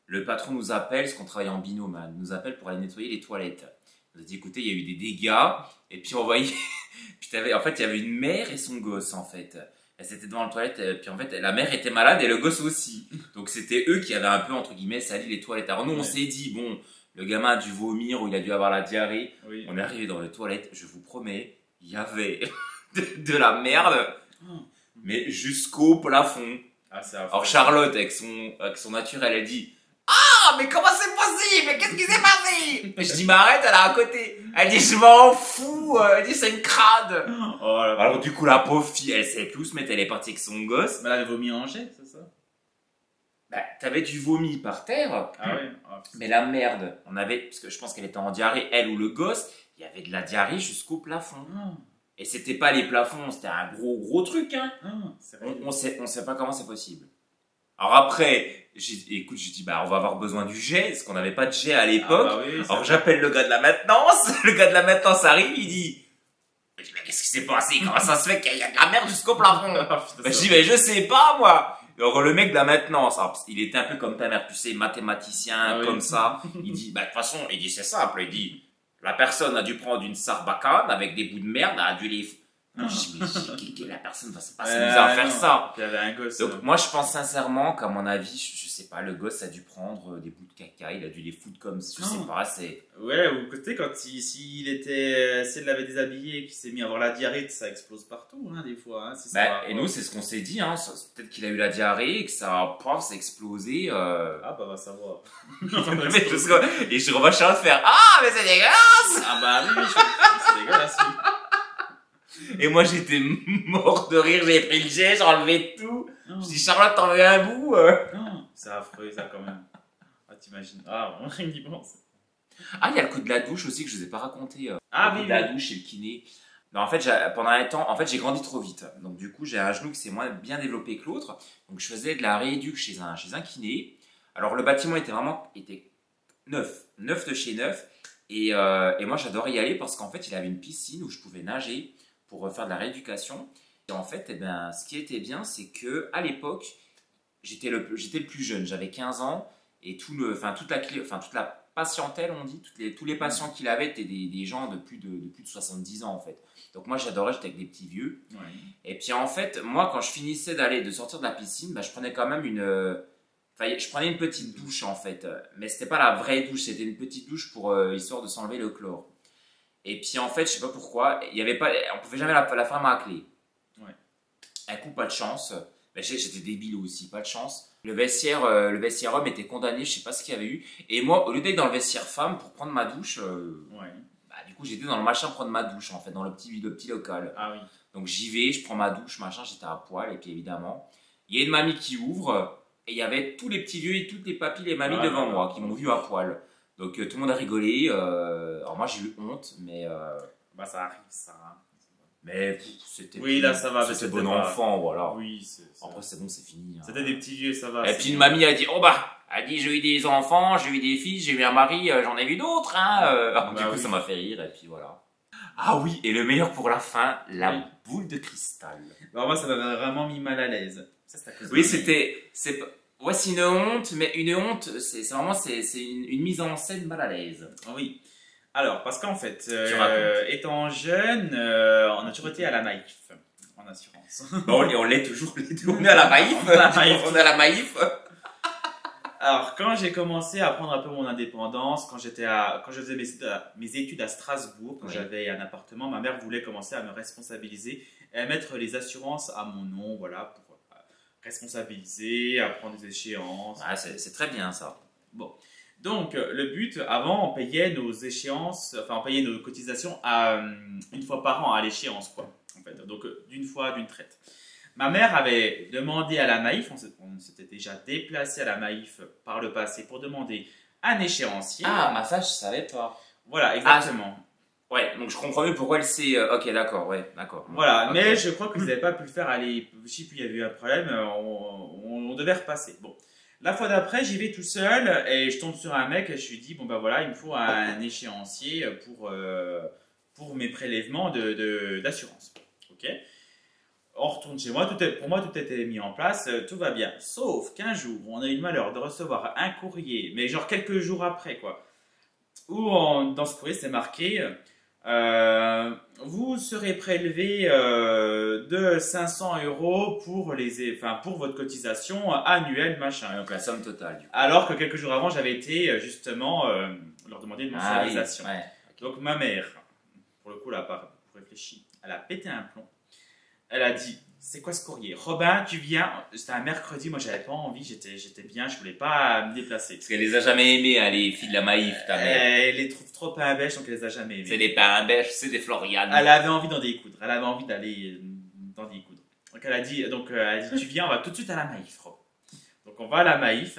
le patron nous appelle, parce qu'on travaillait en binôme, hein, nous appelle pour aller nettoyer les toilettes. Il nous a dit, écoutez, il y a eu des dégâts. Et puis on voyait. Puis en fait, il y avait une mère et son gosse, en fait. Elles étaient devant la toilette, puis en fait, la mère était malade et le gosse aussi. Donc c'était eux qui avaient un peu, entre guillemets, sali les toilettes. Alors nous, on s'est dit, bon, le gamin a dû vomir ou il a dû avoir la diarrhée. Oui. On est arrivé dans les toilettes, je vous promets, il y avait de la merde, mais jusqu'au plafond. Ah, c'est affreux. Alors Charlotte, avec son naturel, elle dit, ah, mais comment c'est possible? Mais qu'est-ce qui s'est passé? Je dis, mais arrête, elle est à côté. Elle dit, je m'en fous. Elle dit, c'est une crade. Oh, là, Alors du coup, la pauvre fille, elle savait plus où se mettre, elle est partie avec son gosse. mais elle avait vomi en jet, c'est ça? Bah, t'avais du vomi par terre, Ah oui. Oh, mais la merde, on avait, parce que je pense qu'elle était en diarrhée, elle ou le gosse, il y avait de la diarrhée jusqu'au plafond. Et c'était pas les plafonds, c'était un gros truc, hein. c'est On sait pas comment c'est possible. Alors après, écoute, je dis, bah, on va avoir besoin du jet, parce qu'on n'avait pas de jet à l'époque. Ah bah oui, Alors j'appelle le gars de la maintenance, le gars de la maintenance arrive, il dit, je dis, mais qu'est-ce qui s'est passé? Comment ça se fait qu'il y a de la merde jusqu'au plafond? Je dis, mais je sais pas, moi. Alors le mec de la maintenance, alors, il était un peu comme ta mère, tu sais, mathématicien, oui. comme ça. Il dit, bah, de toute façon, il dit, c'est simple, il dit, la personne a dû prendre une sarbacane avec des bouts de merde, elle a dû les... Je dis, mais la personne va se passer à faire ça. Il y avait un gosse. Donc moi je pense sincèrement qu'à mon avis, je sais pas, le gosse a dû prendre des bouts de caca, il a dû les foutre comme, je sais pas, c'est... Ouais, ou côté quand si elle l'avait déshabillé et qu'il s'est mis à avoir la diarrhée, ça explose partout, hein, des fois. Hein, si ça Bah, et nous c'est ce qu'on s'est dit, hein, peut-être qu'il a eu la diarrhée et que ça, paf, ça a explosé. Ah bah va savoir. Et je revois Charlotte faire, ah mais c'est dégueulasse. Ah bah oui, c'est dégueulasse. Oui. Et moi j'étais mort de rire, j'avais pris le jet, j'ai enlevé tout. Non. Je dis, Charlotte, t'en veux un bout? Non, c'est affreux ça quand même. Ah t'imagines. Ah, on y pense. Ah, il y a le coup de la douche aussi que je vous ai pas raconté. Ah le coup oui, de la oui. douche chez le kiné. Non, en fait, pendant un temps, en fait, j'ai grandi trop vite. Donc, du coup, j'ai un genou qui s'est moins bien développé que l'autre. Donc, je faisais de la rééduque chez un kiné. Alors, le bâtiment était neuf de chez neuf. Et moi, j'adorais y aller parce qu'en fait, il avait une piscine où je pouvais nager pour faire de la rééducation. Et en fait, eh ben, ce qui était bien, c'est que à l'époque, j'étais le plus jeune. J'avais 15 ans et toute la patientèle, on dit, tous les patients qu'il avait étaient des gens de plus de 70 ans en fait. Donc moi j'adorais, j'étais avec des petits vieux. Ouais. Et puis en fait, moi quand je finissais de sortir de la piscine, bah, je prenais quand même je prenais une petite douche en fait. Mais c'était pas la vraie douche, c'était une petite douche pour histoire de s'enlever le chlore. Et puis en fait, je sais pas pourquoi, on pouvait jamais la fermer à clé. Ouais. Un coup, pas de chance. Ben, j'étais débile aussi, pas de chance. Le vestiaire homme était condamné, je sais pas ce qu'il y avait eu. Et moi, au lieu d'être dans le vestiaire femme pour prendre ma douche, Ouais. bah, du coup, j'étais dans le machin prendre ma douche, en fait, dans le petit local. Ah oui. Donc j'y vais, je prends ma douche, machin, j'étais à poil. Et puis évidemment, il y a une mamie qui ouvre. Et il y avait tous les petits vieux et toutes les papis, les mamies devant moi qui m'ont vu à poil. Donc tout le monde a rigolé. Alors moi, j'ai eu honte, mais... Bah ça arrive, ça. Mais c'était Oui, là ça va. c'était bon enfant, voilà. Oui, Après, c'est bon, c'est fini. Hein. C'était des petits vieux, ça va. Et puis une mamie a dit, oh bah, elle dit, j'ai eu des enfants, j'ai eu des fils, j'ai eu un mari, j'en ai vu d'autres. Hein. Alors, du coup, ça m'a fait rire, et puis voilà. Ah oui, et le meilleur pour la fin, la boule de cristal. Bah, moi, ça m'avait vraiment mis mal à l'aise. Ça, c'est à cause de Oui, ma mère. ouais, c'est une honte, mais une honte, c'est vraiment une mise en scène mal à l'aise. Oui. Alors, parce qu'en fait, racontes. étant jeune, on a toujours été à la Maïf, en assurance. Bon, on l'est toujours les deux. On est à la Maïf. On est à la Maïf. Alors, quand j'ai commencé à prendre un peu mon indépendance, quand je faisais mes études à Strasbourg, quand Oui. j'avais un appartement, ma mère voulait commencer à me responsabiliser et à mettre les assurances à mon nom, voilà, pour responsabiliser, à prendre des échéances. Ah, c'est très bien ça. Bon. Donc, le but, avant, on payait nos échéances, enfin, on payait nos cotisations une fois par an à l'échéance, quoi. En fait. Donc, d'une fois, d'une traite. Ma mère avait demandé à la Maïf, on s'était déjà déplacé à la Maïf par le passé pour demander un échéancier. Ah, ça, je savais pas. Voilà, exactement. Ouais, donc je comprends mieux pourquoi elle s'est. Ok, d'accord, ouais, d'accord. Voilà, Ok. mais je crois qu'ils n'avaient pas pu le faire. Allez, je sais plus, il y avait eu un problème, on devait repasser. Bon. La fois d'après, j'y vais tout seul et je tombe sur un mec et je lui dis, bon ben voilà, il me faut un échéancier pour mes prélèvements d'assurance. Ok. On retourne chez moi, pour moi tout était mis en place, tout va bien. Sauf qu'un jour, on a eu le malheur de recevoir un courrier, mais genre quelques jours après quoi, où dans ce courrier c'est marqué vous serez prélevé de 500 € pour votre cotisation annuelle, machin. Donc la somme totale, du coup. Alors que quelques jours avant, j'avais été justement leur demander une mensualisation. Ah, oui, ouais. Donc ma mère, pour le coup, elle a pas réfléchi, elle a pété un plomb. Elle a dit, c'est quoi ce courrier? Robin, tu viens. C'était un mercredi, moi j'avais pas envie, j'étais bien, je voulais pas me déplacer. Parce qu'elle les a jamais aimés, hein, les filles de la Maïf, ta mère. Elle les trouve trop pain bêche, donc elle les a jamais aimés. C'est des pains bêches, c'est des Florianes. Elle avait envie d'en découdre, elle avait envie d'aller d'en découdre. Donc elle a dit, tu viens, on va tout de suite à la Maïf, Rob. Donc on va à la Maïf,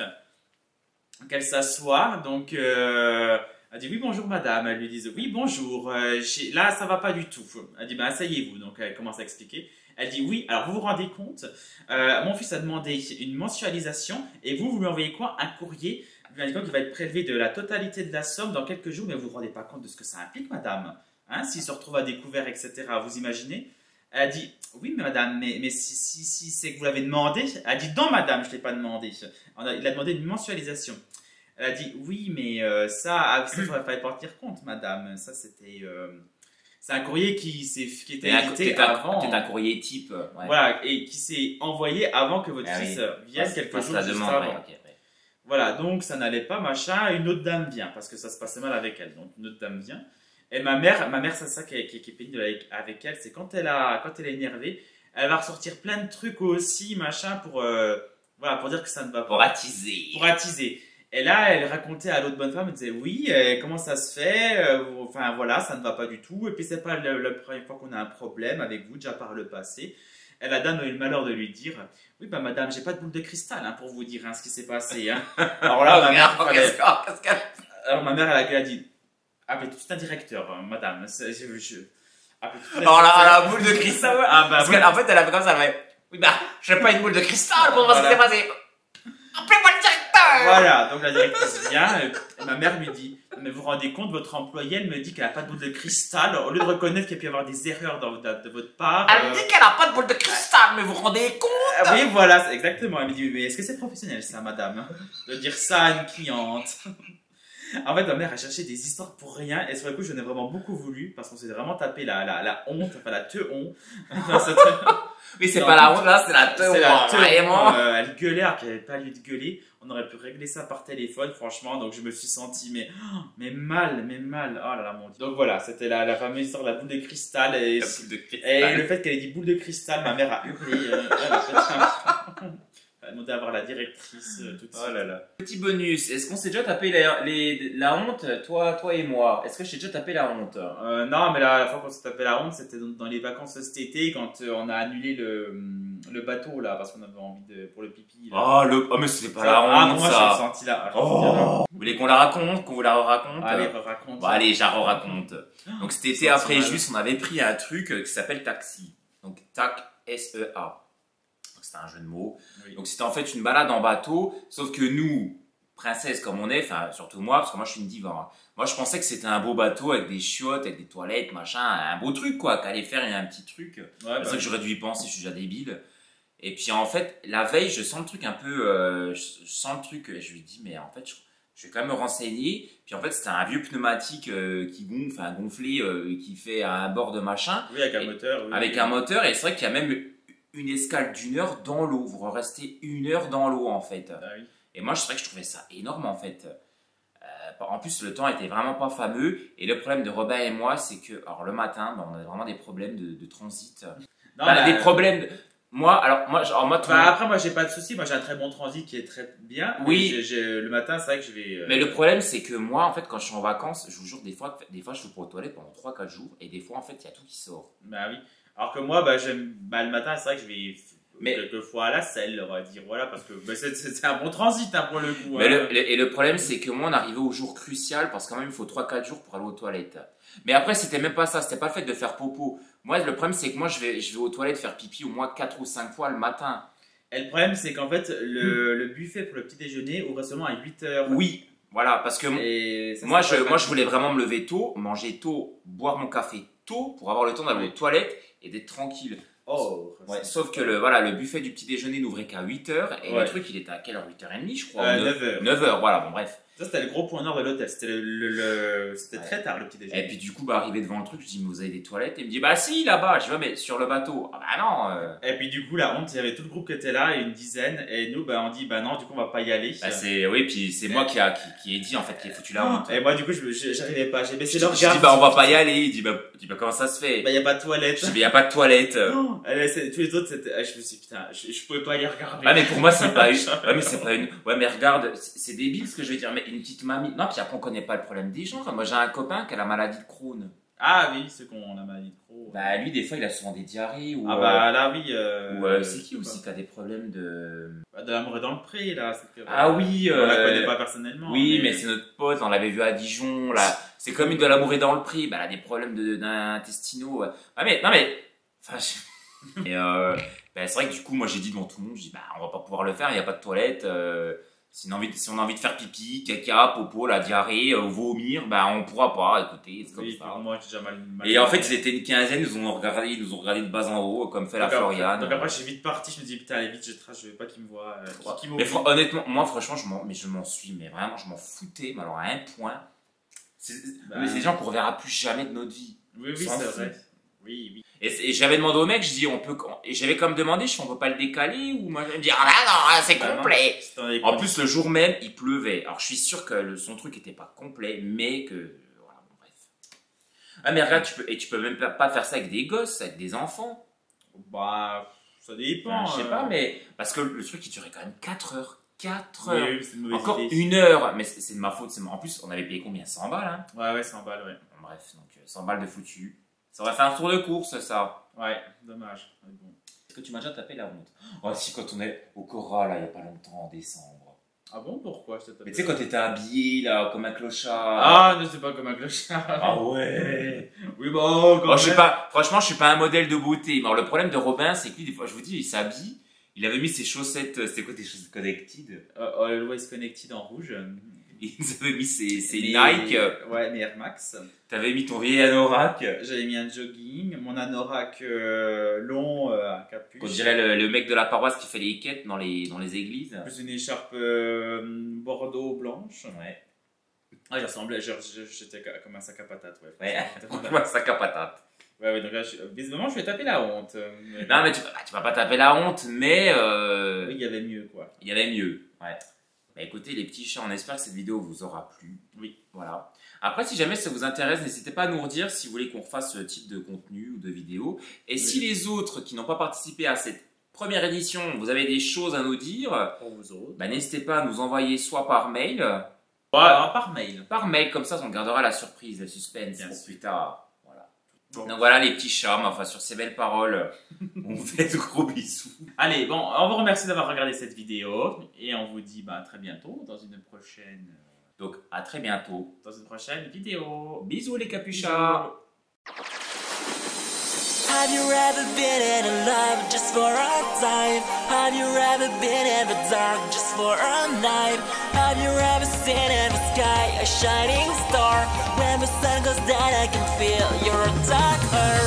donc elle s'assoit, donc elle dit oui bonjour madame, elle lui dit oui bonjour, là ça va pas du tout. Elle dit ben asseyez-vous, donc elle commence à expliquer. Elle dit oui, alors vous vous rendez compte, mon fils a demandé une mensualisation et vous lui envoyez quoi? Un courrier lui indiquant qu'il va être prélevé de la totalité de la somme dans quelques jours, mais vous ne vous rendez pas compte de ce que ça implique madame, hein, s'il se retrouve à découvert, etc. Vous imaginez? Elle a dit oui mais madame, mais si c'est que vous l'avez demandé. Elle a dit non madame, je ne l'ai pas demandé, il a demandé une mensualisation. Elle a dit oui mais ça il fallait pas en tenir compte madame, ça c'était... C'est un courrier qui était édité avant. C'est un courrier type. Ouais. Voilà, et qui s'est envoyé avant que votre fils vienne quelques jours juste avant. Ouais, okay, ouais. Voilà, donc ça n'allait pas, machin. Une autre dame vient, parce que ça se passait mal avec elle. Donc une autre dame vient. Et ma mère c'est ça qui est pénible avec elle, c'est quand elle est énervée, elle va ressortir plein de trucs aussi, machin, pour dire que ça ne va pas. Pour attiser. Pour attiser. Et là, elle racontait à l'autre bonne femme, elle disait oui, comment ça se fait, enfin voilà, ça ne va pas du tout. Et puis c'est pas la première fois qu'on a un problème avec vous, déjà par le passé. Et la dame a eu le malheur de lui dire oui, bah madame, j'ai pas de boule de cristal hein, pour vous dire hein, ce qui s'est passé. Hein. Alors là, ma mère, elle a dit appelez tout de suite un directeur, madame. Alors la boule de cristal, ouais. Parce qu'en fait, elle a fait comme ça, elle fait oui, bah, j'ai pas une boule de cristal pour voir ce qui s'est passé. Appelez-moi le directeur! Voilà, donc la directrice vient et ma mère lui dit mais vous vous rendez compte, votre employée, elle me dit qu'elle n'a pas de boule de cristal. Au lieu de reconnaître qu'il peut y avoir des erreurs de votre part. Elle me dit qu'elle n'a pas de boule de cristal, mais vous vous rendez compte? Oui, voilà, exactement. Elle me dit mais est-ce que c'est professionnel ça, madame, de dire ça à une cliente? En fait, ma mère a cherché des histoires pour rien et sur le coup, j'en ai vraiment beaucoup voulu parce qu'on s'est vraiment tapé la honte, enfin la te-honte. Oui, c'est pas la honte là, c'est la te-honte. Vraiment. Elle gueulait alors qu'elle n'avait pas lieu de gueuler. On aurait pu régler ça par téléphone, franchement. Donc je me suis senti mais mal. Oh là là, mon Dieu. Donc voilà, c'était la fameuse histoire de la boule de cristal. Et le fait qu'elle ait dit boule de cristal, ma mère a hurlé. Elle a demandé à voir la directrice tout de suite. Oh là là. Petit bonus, est-ce qu'on s'est déjà tapé la honte, toi et moi? Est-ce que je t'ai déjà tapé la honte? Non, mais la fois qu'on s'est tapé la honte, c'était dans les vacances cet été quand on a annulé le bateau là parce qu'on avait envie pour le pipi. Là. Oh mais c'était pas la honte. Ah non, moi j'ai senti là. Vous voulez qu'on la raconte, qu'on vous la raconte? Allez, raconte. Bon, allez, j'en raconte. Donc cet été après juste, on avait pris un truc qui s'appelle taxi. Donc tac SEA. C'était un jeu de mots. Oui. Donc c'était en fait une balade en bateau, sauf que nous, princesses comme on est, enfin surtout moi, parce que moi je suis une diva. Hein. Moi je pensais que c'était un beau bateau avec des chiottes, avec des toilettes, machin, un beau truc quoi, qu'allait faire un petit truc. Ouais, c'est ça que j'aurais dû y penser, je suis déjà débile. Et puis en fait, la veille, je sens le truc un peu, je sens le truc, et je lui dis mais en fait je vais quand même me renseigner. Puis en fait c'était un vieux pneumatique qui gonfle, enfin gonflé, qui fait un bord de machin. Oui, avec un moteur. Oui, avec un moteur, et c'est vrai qu'il y a même une escale d'1 heure dans l'eau. Vous restez 1 heure dans l'eau en fait. Ah oui. Et moi, c'est vrai que je trouvais ça énorme en fait. En plus, le temps était vraiment pas fameux. Et le problème de Robin et moi, c'est que alors, le matin, on avait vraiment des problèmes de transit. Non, Enfin, des problèmes. Moi, tout le monde- après, moi, j'ai pas de soucis. Moi, j'ai un très bon transit qui est très bien. Oui. Le matin, c'est vrai que je vais. Mais le problème, c'est que moi, en fait, quand je suis en vacances, je vous jure, des fois, je vais aux toilettes pendant 3-4 jours, et des fois, en fait, il y a tout qui sort. Bah oui. Alors que moi, le matin, c'est vrai que je vais quelques fois à la selle, on va dire. Voilà, parce que c'est un bon transit pour le coup. Mais le problème, c'est que moi, on arrivait au jour crucial, parce que quand même, il faut 3-4 jours pour aller aux toilettes. Mais après, c'était même pas ça, c'était pas le fait de faire popo. Moi, le problème, c'est que moi, je vais aux toilettes faire pipi au moins 4 ou 5 fois le matin. Et le problème, c'est qu'en fait, le buffet pour le petit déjeuner ouvre seulement à 8h. Oui, voilà, parce que moi, je voulais vraiment me lever tôt, manger tôt, boire mon café tôt pour avoir le temps d'aller aux toilettes et d'être tranquille. Oh, Ouais, sauf que le buffet du petit déjeuner n'ouvrait qu'à 8h et le truc il était à quelle heure? 8h30 je crois 9h. 9h, voilà, bon bref. Ça c'était le gros point nord de l'hôtel, c'était très tard le petit déjeuner. Et puis du coup, arrivé devant le truc, je dis mais vous avez des toilettes? Et il me dit bah si là-bas, je dis ouais mais sur le bateau. Ah bah non. Et puis du coup la honte, il y avait tout le groupe qui était là, une dizaine, et nous on dit bah non, du coup on va pas y aller. Oui, puis c'est moi qui ai dit en fait, qui ai foutu la honte. Et moi du coup j'arrivais pas, j'ai baissé le regard. Je dis bah on va pas y aller, il dit bah comment ça se fait? Bah y a pas de toilette. Je dis y a pas de toilette. Non, tous les autres c'était, je me suis dit putain, je pouvais pas aller regarder. Ah mais pour moi c'est pas une, ouais mais c'est pas une, ouais mais regarde, c'est débile ce que je vais dire, mais une petite mamie, non puis après on connaît pas le problème des gens, moi j'ai un copain qui a la maladie de Crohn. Ah oui, ceux qui ont la maladie de Crohn. Bah lui des fois il a souvent des diarrhées ou ah bah là oui. c'est qui aussi qui a des problèmes de l'amour est dans le pré là. Ah oui. On la connaît pas personnellement. Oui mais c'est notre pote, on l'avait vu à Dijon là. C'est comme une de l'amour est dans le pré, bah elle a des problèmes d'intestinaux. Ah mais non mais, enfin. Et c'est vrai que du coup moi j'ai dit devant tout le monde, je dis bah on va pas pouvoir le faire, il y a pas de toilette. Si on a envie de faire pipi, caca, popo, la diarrhée, vomir, bah on pourra pas, écoutez, c'est comme ça. Moi j'ai déjà mal. Et en fait, ils étaient une quinzaine, ils nous ont regardé de bas en haut, comme fait la Floriane. Donc après, je suis vite parti, je me dis putain, allez vite, je veux pas qu'ils me voient. Mais honnêtement, moi franchement, je m'en suis, mais vraiment, je m'en foutais, mais alors à un point. C'est des gens qu'on reverra plus jamais de notre vie. Oui, c'est vrai. Oui. Et j'avais demandé au mec, je dis, et j'avais comme demandé, on peut pas le décaler, ou moi, je me dis, ah non, c'est complet. Non, en plus, le jour même, il pleuvait. Alors, je suis sûr que son truc était pas complet, mais que, voilà, bon, bref. Ah, mais regarde, tu peux même pas faire ça avec des gosses, avec des enfants. Bah, ça dépend. Je sais pas, mais, parce que le truc, il durait quand même 4 heures. 4 heures. Oui, c'est une mauvaise encore idée. 1 heure, mais c'est de ma faute. En plus, on avait payé combien? 100 balles, hein? Ouais, 100 balles, ouais. Bon, bref, donc 100 balles de foutu. Ça aurait fait un tour de course, ça. Ouais, dommage. Bon. Est-ce que tu m'as déjà tapé la honte? Oh, si, quand on est au Cora, là, il y a pas longtemps, en décembre. Ah bon, pourquoi je t'ai tapé? Mais tu sais, quand t'étais habillé, là, comme un clochard. Ah, ne sais pas comme un clochard. Ah ouais. Oui, bon, quand je sais pas, franchement, je suis pas un modèle de beauté. Mais alors, le problème de Robin, c'est que lui, des fois, je vous dis, il s'habille. Il avait mis ses chaussettes, c'était quoi tes chaussettes connected? Always Connected en rouge. Il avait mis ses Nike. Ouais, mes Air Max. T'avais mis ton vieil anorak. J'avais mis un jogging, mon anorak long à capuche. On dirait le mec de la paroisse qui fait les quêtes dans les églises. Plus une écharpe bordeaux blanche. Ouais. Ah, j'assemblais, j'étais comme un sac à patates, ouais. Ouais, comme un sac à patates. Ouais, donc là, visiblement, je vais taper la honte. Non, mais tu vas pas taper la honte, mais. Oui, il y avait mieux, quoi. Il y avait mieux, ouais. Bah écoutez, les petits chats, on espère que cette vidéo vous aura plu. Oui. Voilà. Après, si jamais ça vous intéresse, n'hésitez pas à nous redire si vous voulez qu'on refasse ce type de contenu ou de vidéo. Et si les autres qui n'ont pas participé à cette première édition, vous avez des choses à nous dire, pour vous autres, bah n'hésitez pas à nous envoyer soit par mail. Par mail. Par mail, comme ça, on gardera la surprise, le suspense pour plus tard. Voilà. Bon. Donc voilà les petits chats, enfin sur ces belles paroles, on vous fait de gros bisous. Allez, bon, on vous remercie d'avoir regardé cette vidéo et on vous dit à très bientôt dans une prochaine. Donc à très bientôt dans une prochaine vidéo. Bisous les capuchas. Have you ever been in love just for a time? Have you ever been in the dark just for a night? Have you ever seen in the sky a shining star? When the sun goes down I can feel your dark heart.